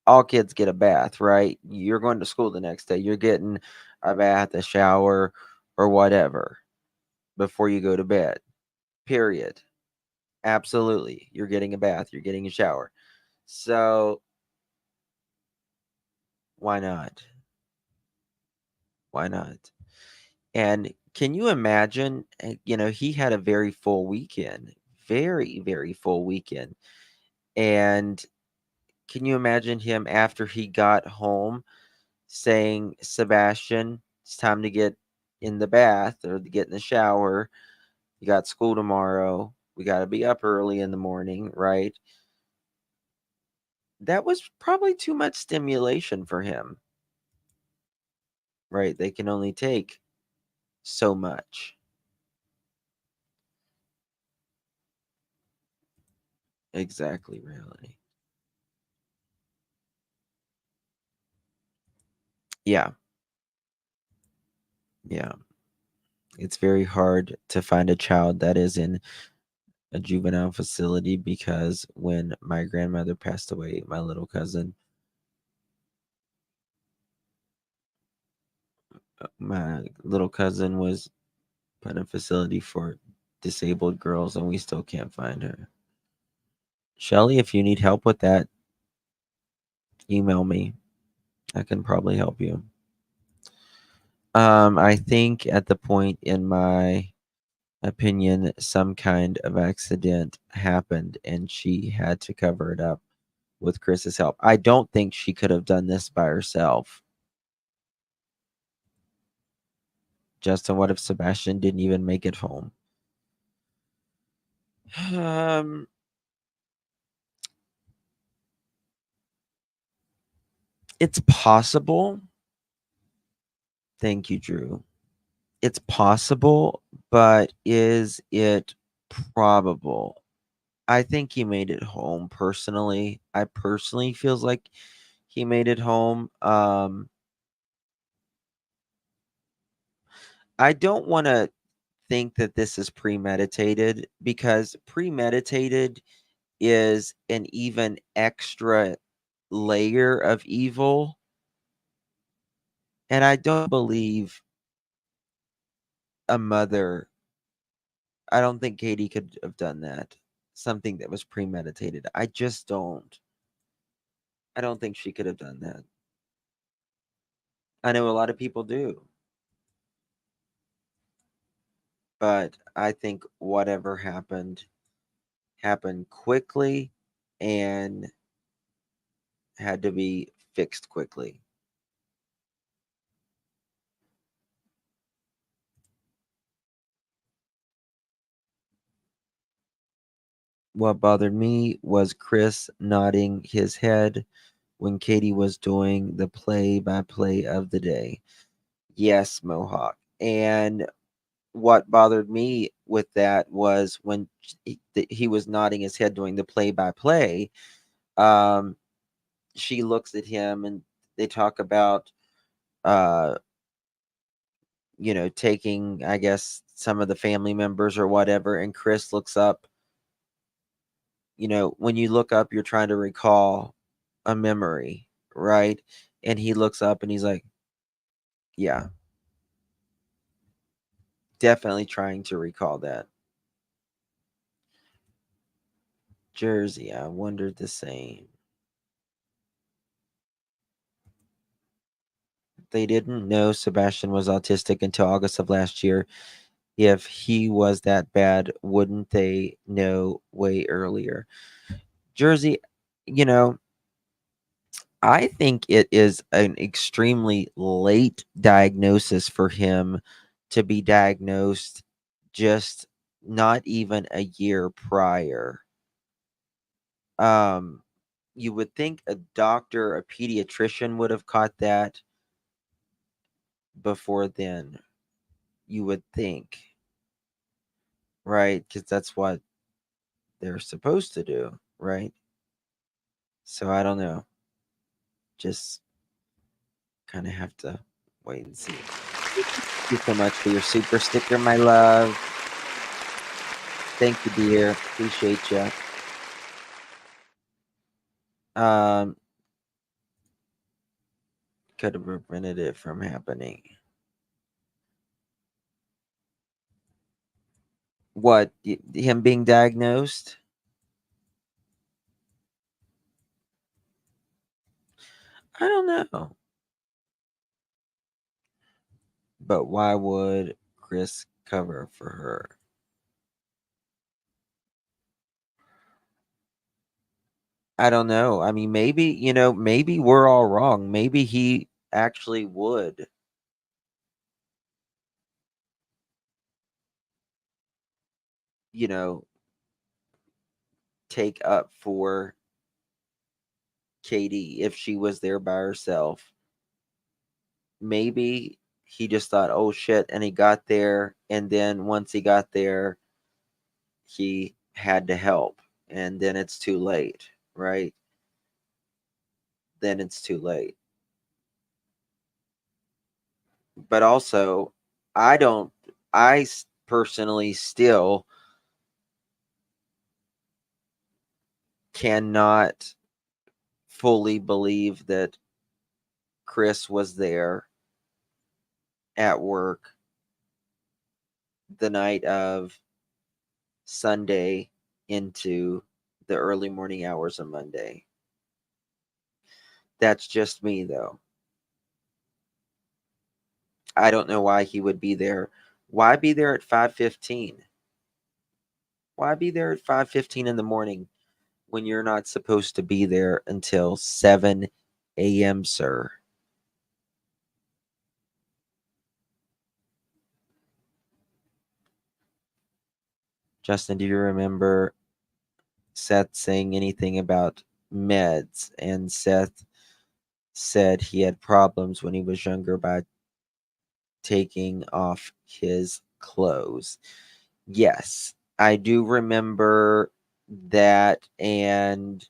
all kids get a bath, right? You're going to school the next day. You're getting a bath, a shower, or whatever before you go to bed. Period. Absolutely. You're getting a bath, you're getting a shower. So why not? Why not? And Can you imagine? He had a very full weekend, very, very full weekend. And can you imagine him after he got home saying, Sebastian, it's time to get in the bath or to get in the shower. You got school tomorrow. We got to be up early in the morning, right? That was probably too much stimulation for him, right? They can only take so much. Exactly, really. Yeah. Yeah. It's very hard to find a child that is in a juvenile facility because when my grandmother passed away, my little cousin, was put in a facility for disabled girls, and we still can't find her. Shelly, if you need help with that, email me. I can probably help you. I think at the point in my opinion, some kind of accident happened and she had to cover it up with Chris's help. I don't think she could have done this by herself. Justin, what if Sebastian didn't even make it home? It's possible. Thank you, Drew. It's possible, but is it probable? I think he made it home personally. I personally feels like he made it home. I don't want to think that this is premeditated because premeditated is an even extra layer of evil. And I don't believe a mother, I don't think Katie could have done that. Something that was premeditated. I just don't. I don't think she could have done that. I know a lot of people do. But I think whatever happened quickly and had to be fixed quickly. What bothered me was Chris nodding his head when Katie was doing the play-by-play of the day. Yes, Mohawk. And what bothered me with that was when he was nodding his head doing the play-by-play, she looks at him and they talk about taking, I guess, some of the family members or whatever, and Chris looks up. When you look up, you're trying to recall a memory, right? And he looks up and he's like, yeah, definitely trying to recall that. Jersey, I wondered the same. They didn't know Sebastian was autistic until August of last year. If he was that bad, wouldn't they know way earlier? Jersey, I think it is an extremely late diagnosis for him to be diagnosed just not even a year prior. You would think a doctor, a pediatrician would have caught that before then. You would think, right? Because that's what they're supposed to do, right? So I don't know. Just kind of have to wait and see. Thank you so much for your super sticker, my love. Thank you, dear. Appreciate you. Could have prevented it from happening. What? Him being diagnosed? I don't know. But why would Chris cover for her. I don't know. I mean, maybe, maybe we're all wrong. Maybe he actually would. Take up for Katie if she was there by herself. Maybe he just thought, oh shit, and he got there, and then once he got there, he had to help, and then it's too late, right? Then it's too late. But also, I personally still cannot fully believe that Chris was there at work the night of Sunday into the early morning hours of Monday. That's just me, though. I don't know why he would be there. Why be there at 5:15? Why be there at 5:15 in the morning when you're not supposed to be there until 7 a.m., sir? Justin, do you remember Seth saying anything about meds? And Seth said he had problems when he was younger by taking off his clothes. Yes, I do remember that, and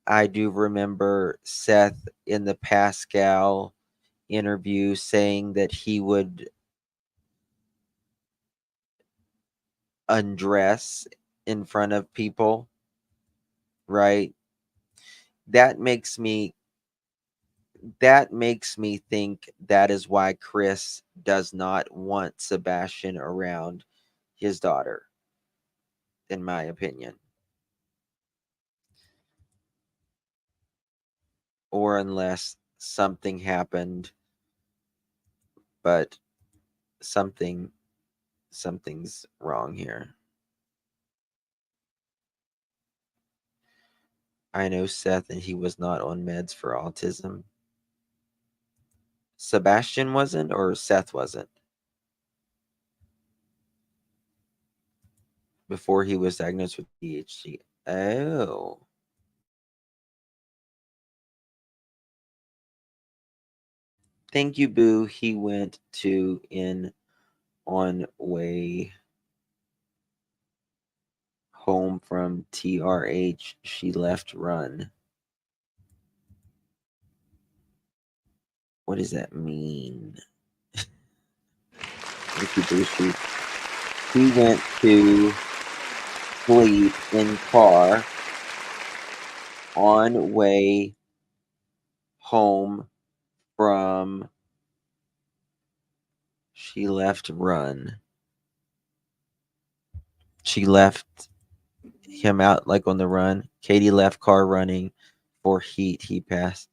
I do remember Seth in the Pascal interview saying that he would undress in front of people, right? That makes me think that is why Chris does not want Sebastian around his daughter, in my opinion. Or unless something happened, but something's wrong here. I know Seth, and he was not on meds for autism. Sebastian wasn't, or Seth wasn't? Before he was diagnosed with ADHD. Oh. Thank you, Boo. He went to in on way home from TRH. She left run. What does that mean? Thank you, Boo. He went to sleep in car on way home from she left run. She left him out like on the run. Katie left car running for heat. He passed.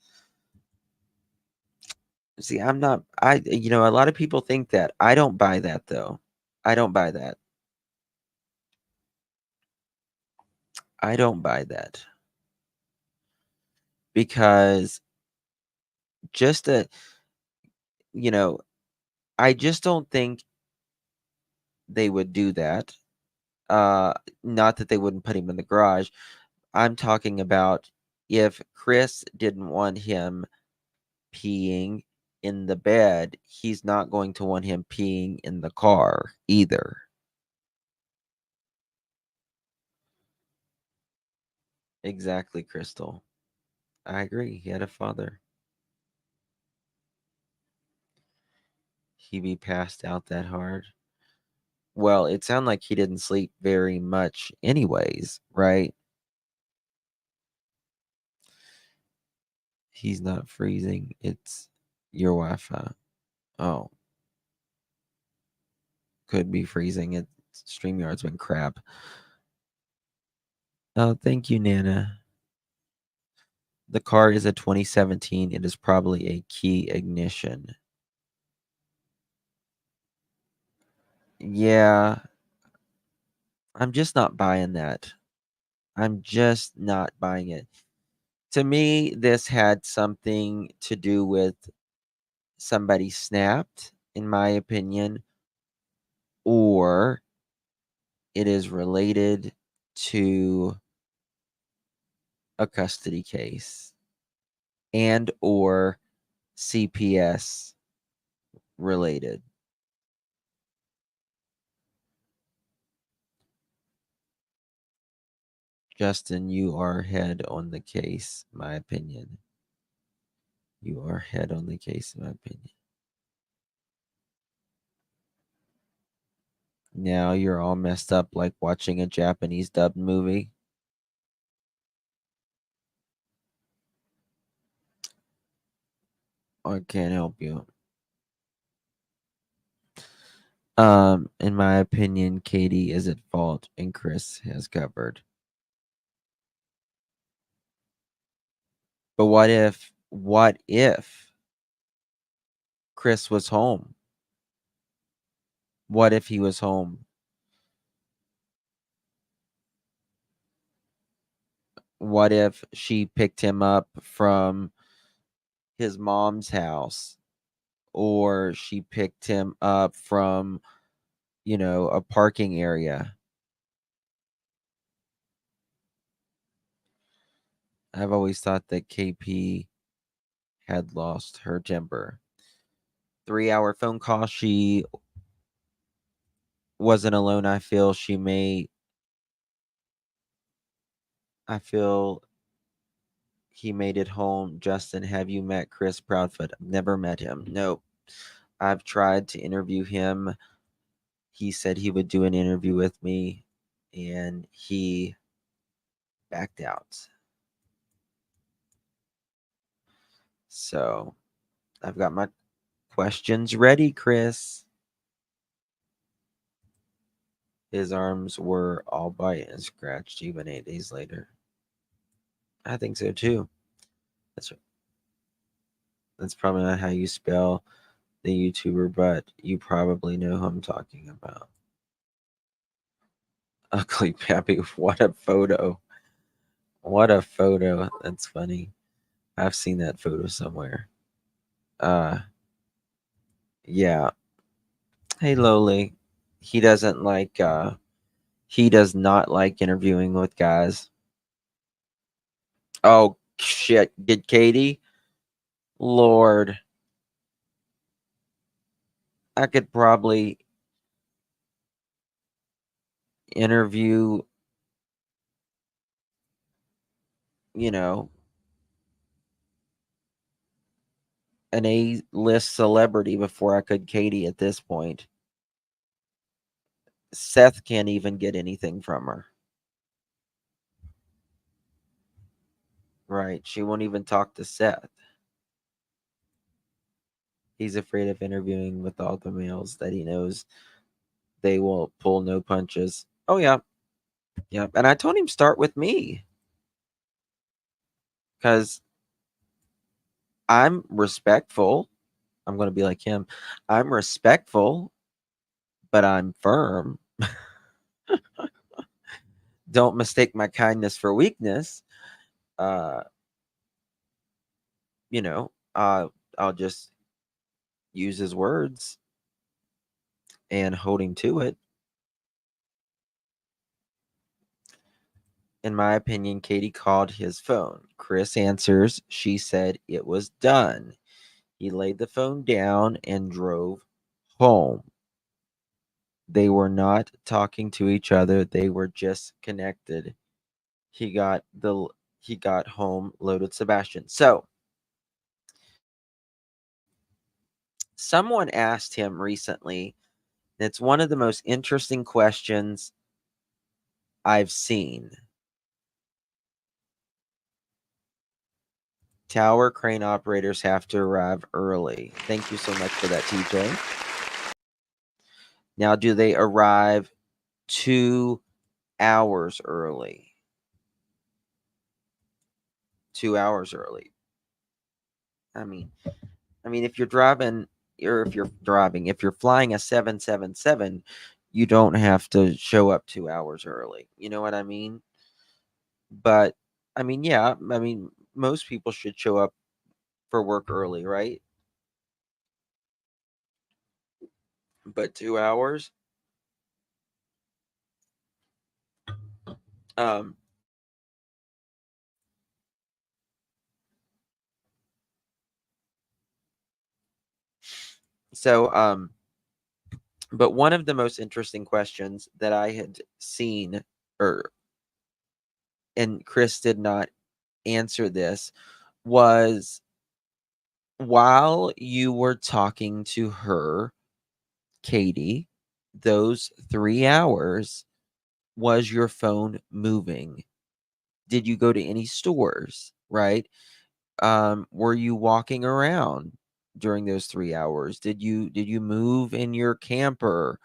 See, a lot of people think that. I don't buy that, though. I don't buy that. I don't buy that. Because I just don't think they would do that. Not that they wouldn't put him in the garage. I'm talking about if Chris didn't want him peeing in the bed, he's not going to want him peeing in the car either. Exactly, Crystal. I agree. He had a father. He be passed out that hard. Well, it sounded like he didn't sleep very much anyways, right? He's not freezing. It's your Wi-Fi. Oh. Could be freezing. StreamYard's been crap. Oh, thank you, Nana. The car is a 2017. It is probably a key ignition. Yeah, I'm just not buying that. I'm just not buying it. To me, this had something to do with somebody snapped, in my opinion, or it is related to a custody case and or CPS related. Justin, you are head on the case, my opinion. You are head on the case, in my opinion. Now you're all messed up like watching a Japanese dubbed movie. I can't help you. In my opinion, Katie is at fault and Chris has covered. But what if Chris was home? What if he was home? What if she picked him up from his mom's house, or she picked him up from, a parking area? I've always thought that KP had lost her temper. 3-hour phone call. She wasn't alone. I feel he made it home. Justin, have you met Chris Proudfoot? I've never met him. Nope. I've tried to interview him. He said he would do an interview with me, and he backed out. So I've got my questions ready, Chris. His arms were all bite and scratched even 8 days later. I think so too. That's probably not how you spell the YouTuber, but you probably know who I'm talking about. Ugly Pappy, what a photo. What a photo. That's funny. I've seen that photo somewhere. Yeah. Hey Lowly. He does not like interviewing with guys. Oh shit. Did Katie? Lord. I could probably interview, an A-list celebrity before I could Katie at this point. Seth can't even get anything from her. Right. She won't even talk to Seth. He's afraid of interviewing with all the males that he knows they will pull no punches. Oh, yeah. Yep. And I told him start with me. Because I'm respectful. I'm going to be like him. I'm respectful, but I'm firm. Don't mistake my kindness for weakness. I'll just use his words and hold him to it. In my opinion, Katie called his phone. Chris answers. She said it was done. He laid the phone down and drove home. They were not talking to each other. They were just connected. He got home, loaded Sebastian. So someone asked him recently, and it's one of the most interesting questions I've seen. Tower crane operators have to arrive early. Thank you so much for that, TJ. Now, do they arrive 2 hours early? 2 hours early. I mean, if you're driving or if you're driving, if you're flying a 777, you don't have to show up 2 hours early. You know what I mean? But I mean, yeah, I mean, most people should show up for work early, right? But 2 hours? Um so but one of the most interesting questions that I had seen, or and Chris did not answer this, was while you were talking to her, Katie, those 3 hours, was your phone moving? Did you go to any stores, right? Were you walking around during those 3 hours? Did you move in your camper,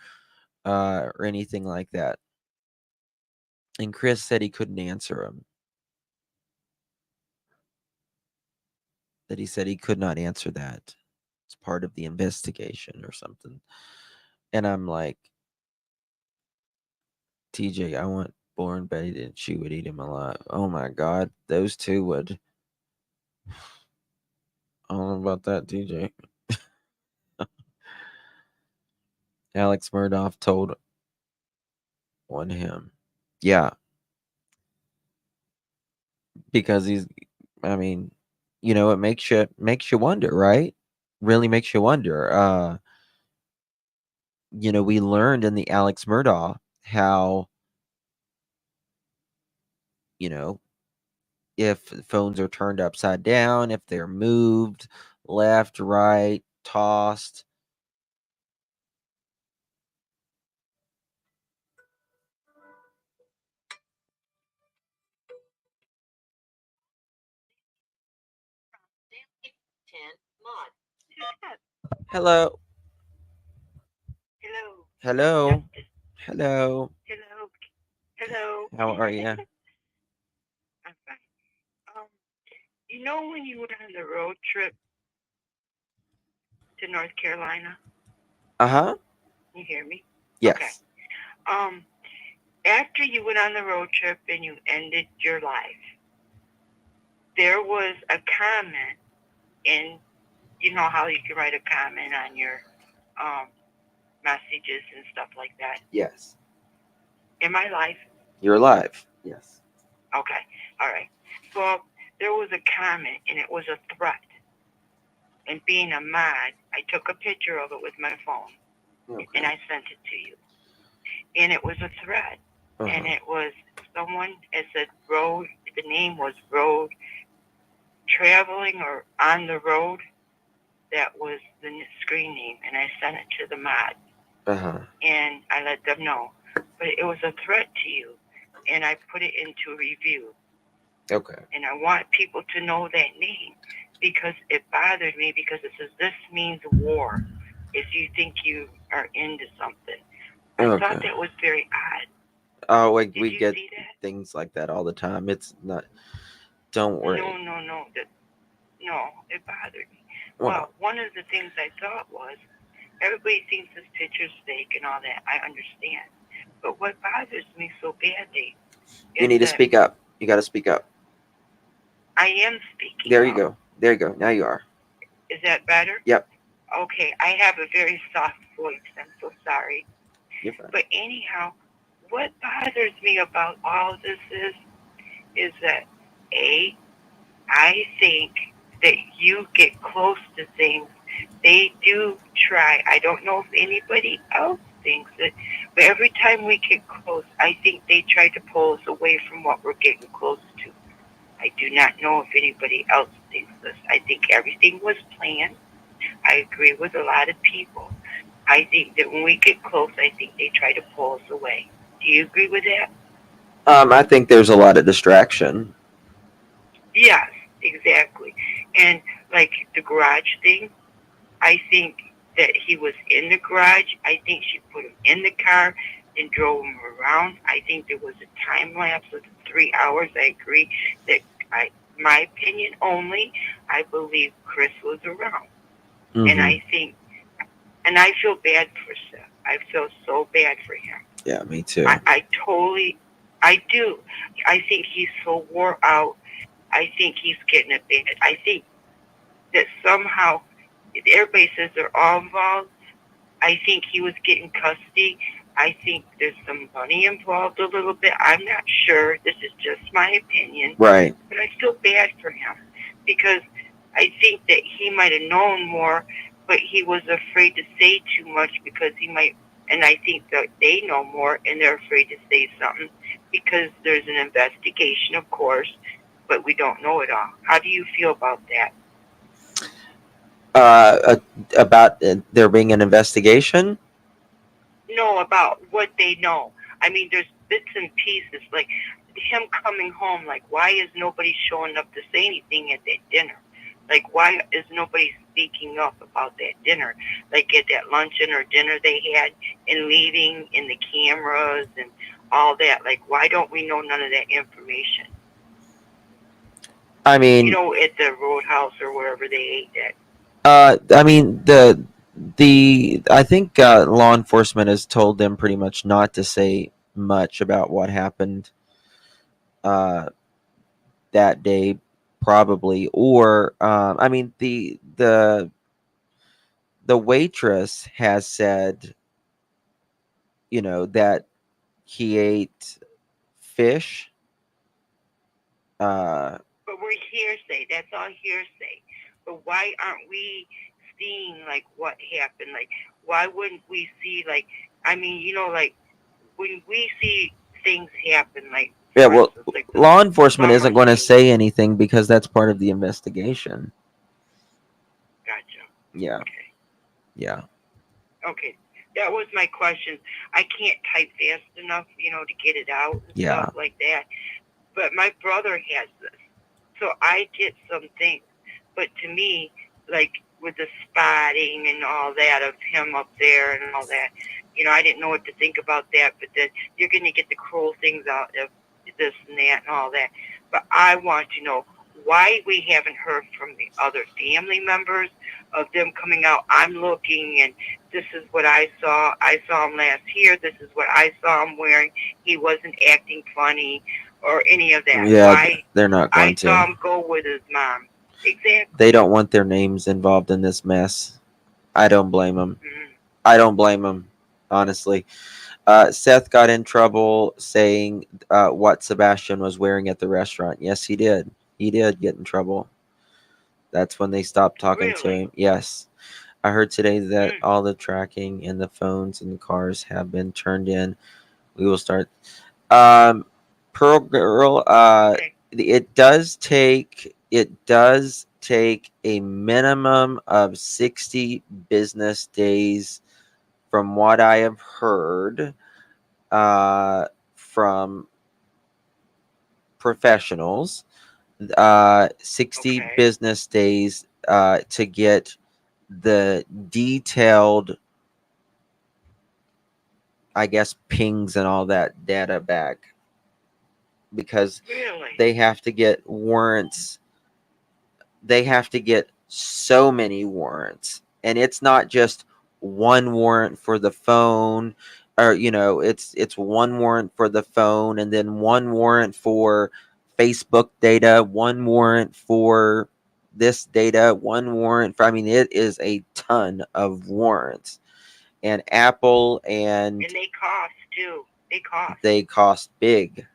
or anything like that? And Chris said he couldn't answer him. That he said he could not answer that. It's part of the investigation or something. And I'm like, TJ, I want born Betty and she would eat him alive. Oh my God, those two would. I don't know about that, TJ. Alex Murdoch told on him. Yeah, because he's, I mean, it makes you wonder, right? Really makes you wonder. We learned in the Alex Murdaugh how, you know, if phones are turned upside down, if they're moved left, right, tossed. Hello. Hello. Hello. Hello. Hello. Hello. How are you? I'm fine. You know when you went on the road trip to North Carolina? Uh-huh. You hear me? Yes. Okay. After you went on the road trip and you ended your life, there was a comment in, you know how you can write a comment on your messages and stuff like that. Yes. In my life? You're alive. Yes. Okay. All right. Well, there was a comment and it was a threat. And being a mod, I took a picture of it with my phone. Okay. And I sent it to you. And it was a threat. And it was someone, it said road, the name was road, traveling or on the road. That was the screen name. And I sent it to the mod. Uh-huh. And I let them know. But it was a threat to you. And I put it into review. Okay. And I want people to know that name because it bothered me because it says this means war if you think you are into something. I thought that was very odd. Oh, we get things like that all the time. It's not. Don't worry. No, it bothered me. Well, one of the things I thought was everybody thinks this picture's fake and all that. I understand. But what bothers me so badly You need to speak up. You got to speak up. I am speaking. There you go. There you go. Now you are. Is that better? Yep. Okay, I have a very soft voice. I'm so sorry. You're fine. But anyhow, what bothers me about all this is that, I think that you get close to things. They do try. I don't know if anybody else thinks it, but every time we get close, I think they try to pull us away from what we're getting close to. I do not know if anybody else thinks this. I think everything was planned. I agree with a lot of people. I think that when we get close, I think they try to pull us away. Do you agree with that? I think there's a lot of distraction. Yes, exactly. And like the garage thing, I think that he was in the garage. I think she put him in the car and drove him around. I think there was a time lapse of 3 hours. I agree that my opinion only, I believe Chris was around. Mm-hmm. And I think And I feel bad for Seth. I feel so bad for him. Yeah, me too. I do. I think he's so wore out. I think he's getting a bad. I think that somehow, everybody says they're all involved. I think he was getting custody. I think there's some money involved a little bit. I'm not sure. This is just my opinion. Right. But I feel bad for him because I think that he might have known more, but he was afraid to say too much because he might. And I think that they know more and they're afraid to say something because there's an investigation, of course, but we don't know it all. How do you feel about that? About there being an investigation? No, about what they know. I mean, there's bits and pieces, like him coming home. Like, why is nobody showing up to say anything at that dinner? Like, why is nobody speaking up about that dinner? Like at that luncheon or dinner they had, and leaving, and the cameras and all that. Like, why don't we know none of that information? I mean, You know, at the Roadhouse or wherever they ate that. I mean I think law enforcement has told them pretty much not to say much about what happened that day, probably. Or I mean the waitress has said, that he ate fish. But we're hearsay. That's all hearsay. But why aren't we seeing like what happened? Like, why wouldn't we see like? I mean, like when we see things happen, like Yeah, for well, instance, like law enforcement summer isn't going to thing. say anything because that's part of the investigation. Gotcha. Yeah. Yeah. Okay, that was my question. I can't type fast enough, to get it out and Yeah. stuff like that. But my brother has this, so I get some things. But to me, like with the spotting and all that of him up there and all that, I didn't know what to think about that. But then you're going to get the cruel things out of this and that and all that. But I want to know why we haven't heard from the other family members of them coming out. I'm looking, and this is what I saw. I saw him last year. This is what I saw him wearing. He wasn't acting funny or any of that. Yeah, Why? they're not I going saw to. him go with his mom. Exactly. They don't want their names involved in this mess. I don't blame them. I don't blame them, honestly. Seth got in trouble saying what Sebastian was wearing at the restaurant. Yes, he did. He did get in trouble. That's when they stopped talking to him. Yes. I heard today that all the tracking and the phones and the cars have been turned in. We will start. Pearl Girl, it does take a minimum of 60 business days from what I have heard from professionals. 60 business days to get the detailed, I guess, pings and all that data back, because they have to get warrants. They have to get so many warrants, and it's not just one warrant for the phone, or it's one warrant for the phone, and then one warrant for Facebook data, one warrant for this data, one warrant for, I mean, it is a ton of warrants. And Apple and they cost too. They cost big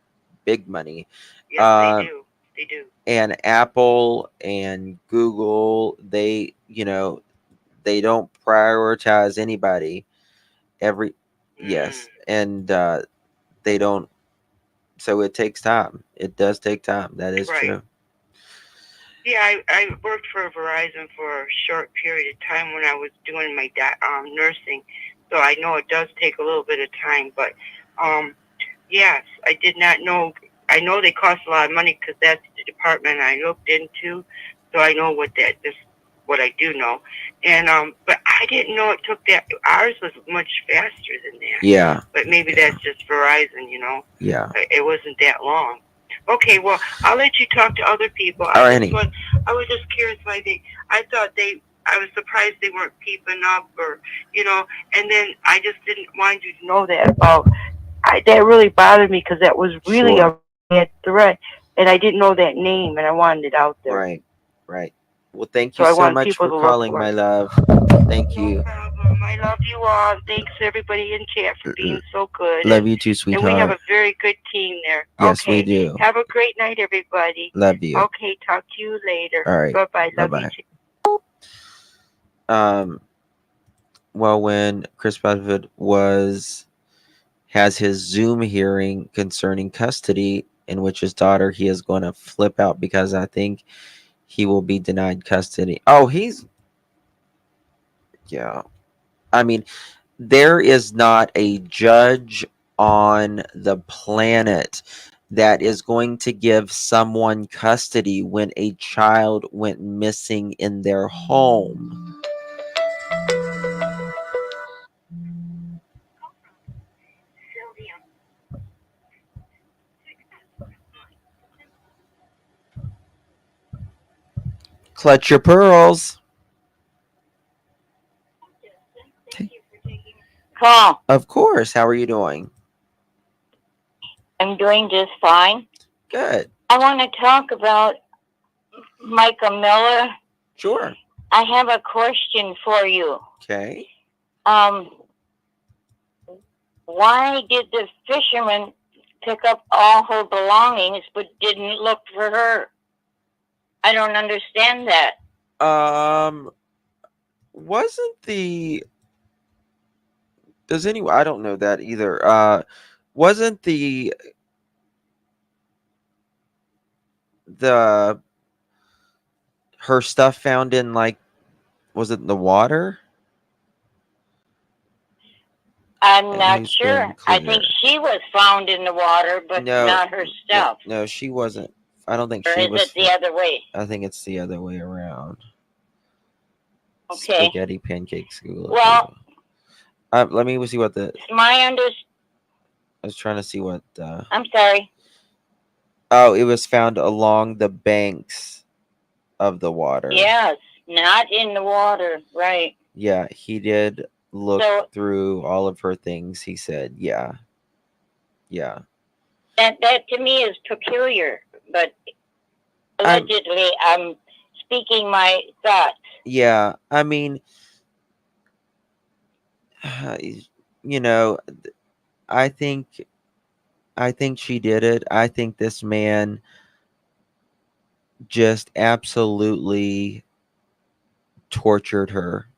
money. Yes, they do. They do. And Apple and Google, they don't prioritize anybody. Yes, and they don't. So it takes time. It does take time. That is true. Yeah, I worked for Verizon for a short period of time when I was doing my nursing, so I know it does take a little bit of time. But yes, I did not know. I know they cost a lot of money because that's the department I looked into, so I know what I do know. And but I didn't know it took that. Ours was much faster than that. Yeah. But maybe that's just Verizon, Yeah. It wasn't that long. Okay, well, I'll let you talk to other people. All right, honey. I was just curious why I I was surprised they weren't peeping up, or And then I just didn't want you to know that about. That really bothered me because that was really Sure. a bad threat, and I didn't know that name, and I wanted it out there. Right. Right. Well, thank So you I so want much people for to look calling, for my it. love. Thank you. Problem. I love you all. Thanks everybody in chat for being so good. Love you too, And we have sweetheart. a very good team there. Yes, we Okay. do. Have a great night, everybody. Love you. Okay. Talk to you later. All right. Bye-bye. Love Bye-bye. you too. Well, when Chris Bedford has his Zoom hearing concerning custody, in which his daughter, he is going to flip out because I think he will be denied custody. Oh, yeah. I mean, there is not a judge on the planet that is going to give someone custody when a child went missing in their home. Clutch your pearls. Call. Of course. How are you doing? I'm doing just fine. Good. I want to talk about Micah Miller. Sure. I have a question for you. Okay. Why did the fisherman pick up all her belongings but didn't look for her? I don't understand that. Wasn't does anyone, I don't know that either. Wasn't her stuff found in, like, was it in the water? I'm not sure. I think she was found in the water, but not her stuff. No, she wasn't. I don't think Or she is was. it the other way? I think it's the other way around. Okay. Spaghetti pancake school. Well, let me see what the. My I was trying to see what. I'm sorry. Oh, it was found along the banks of the water. Yes, not in the water, right? Yeah, he did look through all of her things. He said, yeah. That to me is peculiar, but allegedly I'm speaking my thoughts. Yeah, I mean, I think she did it. I think this man just absolutely tortured her.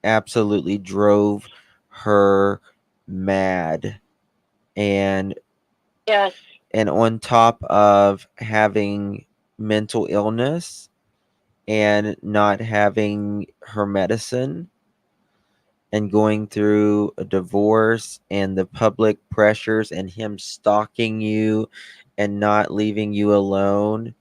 Absolutely drove her mad. And yes. And on top of having mental illness and not having her medicine and going through a divorce and the public pressures and him stalking you and not leaving you alone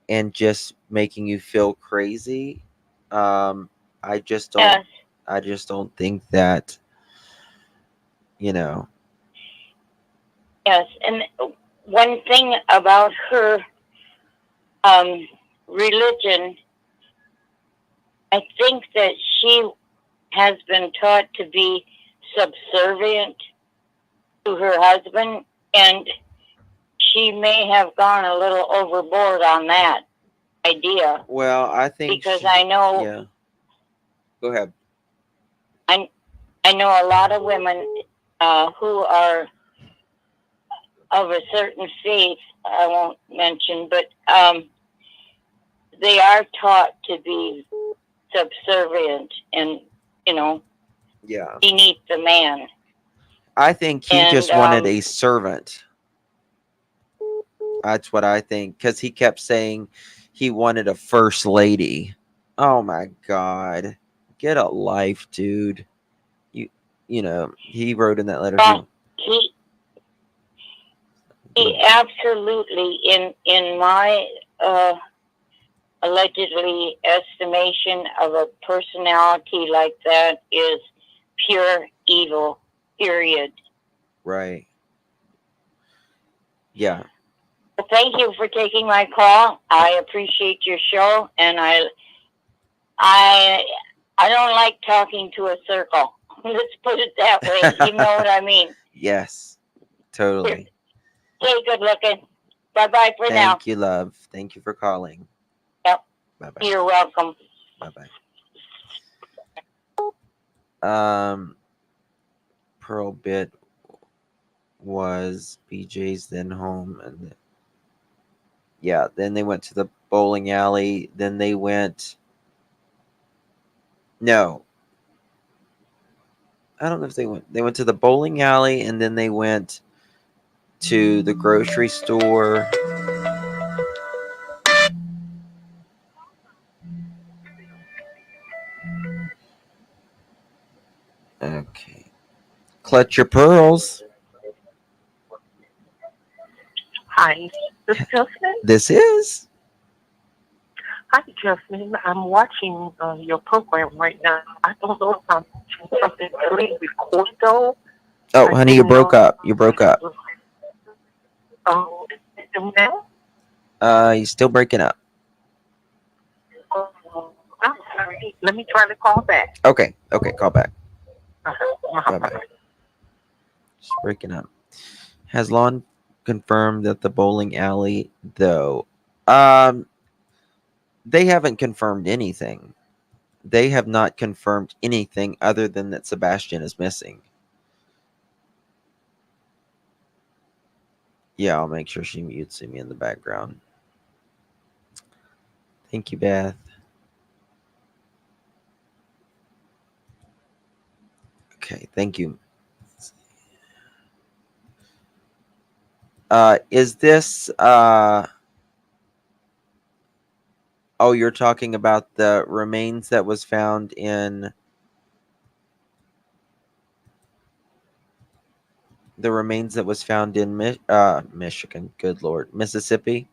and just making you feel crazy. I just don't think that, Yes, and one thing about her religion, I think that she has been taught to be subservient to her husband, and she may have gone a little overboard on that idea. Well, I think because I know. Yeah. Go ahead. I know a lot of women who are of a certain faith. I won't mention, but they are taught to be subservient and beneath the man. I think he just wanted a servant. That's what I think, because he kept saying he wanted a first lady. Oh my God, get a life, dude. He wrote in that letter. He absolutely, in my allegedly estimation of a personality like that, is pure evil, period. Right. Yeah. Well, thank you for taking my call. I appreciate your show, and I don't like talking to a circle. Let's put it that way. You know what I mean? Yes, totally. Stay good looking. Bye-bye for now. Thank you, love. Thank you for calling. Yep. Bye-bye. You're welcome. Bye-bye. Pearl Bit was BJ's then home, and yeah, then they went to the bowling alley. Then they went. No, I don't know if they went. They went to the bowling alley, and then they went to the grocery store. Okay. Clutch your pearls. Hi, this is Justin. This is. Hi, Justin. I'm watching your program right now. I don't know if I'm watching something really recorded though. Oh, honey, you broke up. You broke up. Oh, now? You're still breaking up. I'm sorry. Let me try to call back. Okay. Okay. Call back. Uh-huh. Bye-bye. Just breaking up. Has Lon confirmed that the bowling alley, though? They haven't confirmed anything. They have not confirmed anything other than that Sebastian is missing. Yeah, I'll make sure she mutes me in the background. Thank you, Beth. Okay, thank you. Is this oh, you're talking about the remains that was found in Michigan, good Lord, Mississippi?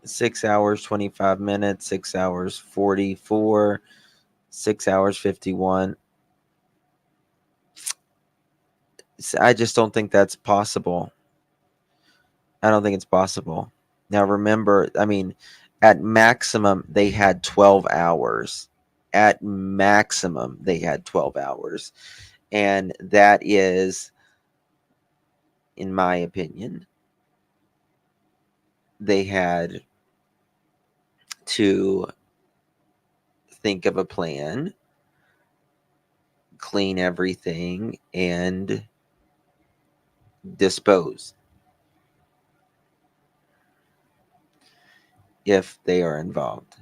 Six hours, 25 minutes, 6 hours, 44, 6 hours, 51. I just don't think that's possible. I don't think it's possible. Now, remember, I mean, at maximum, they had 12 hours. At maximum, they had 12 hours. And that is, in my opinion, they had to think of a plan, clean everything, and dispose if they are involved.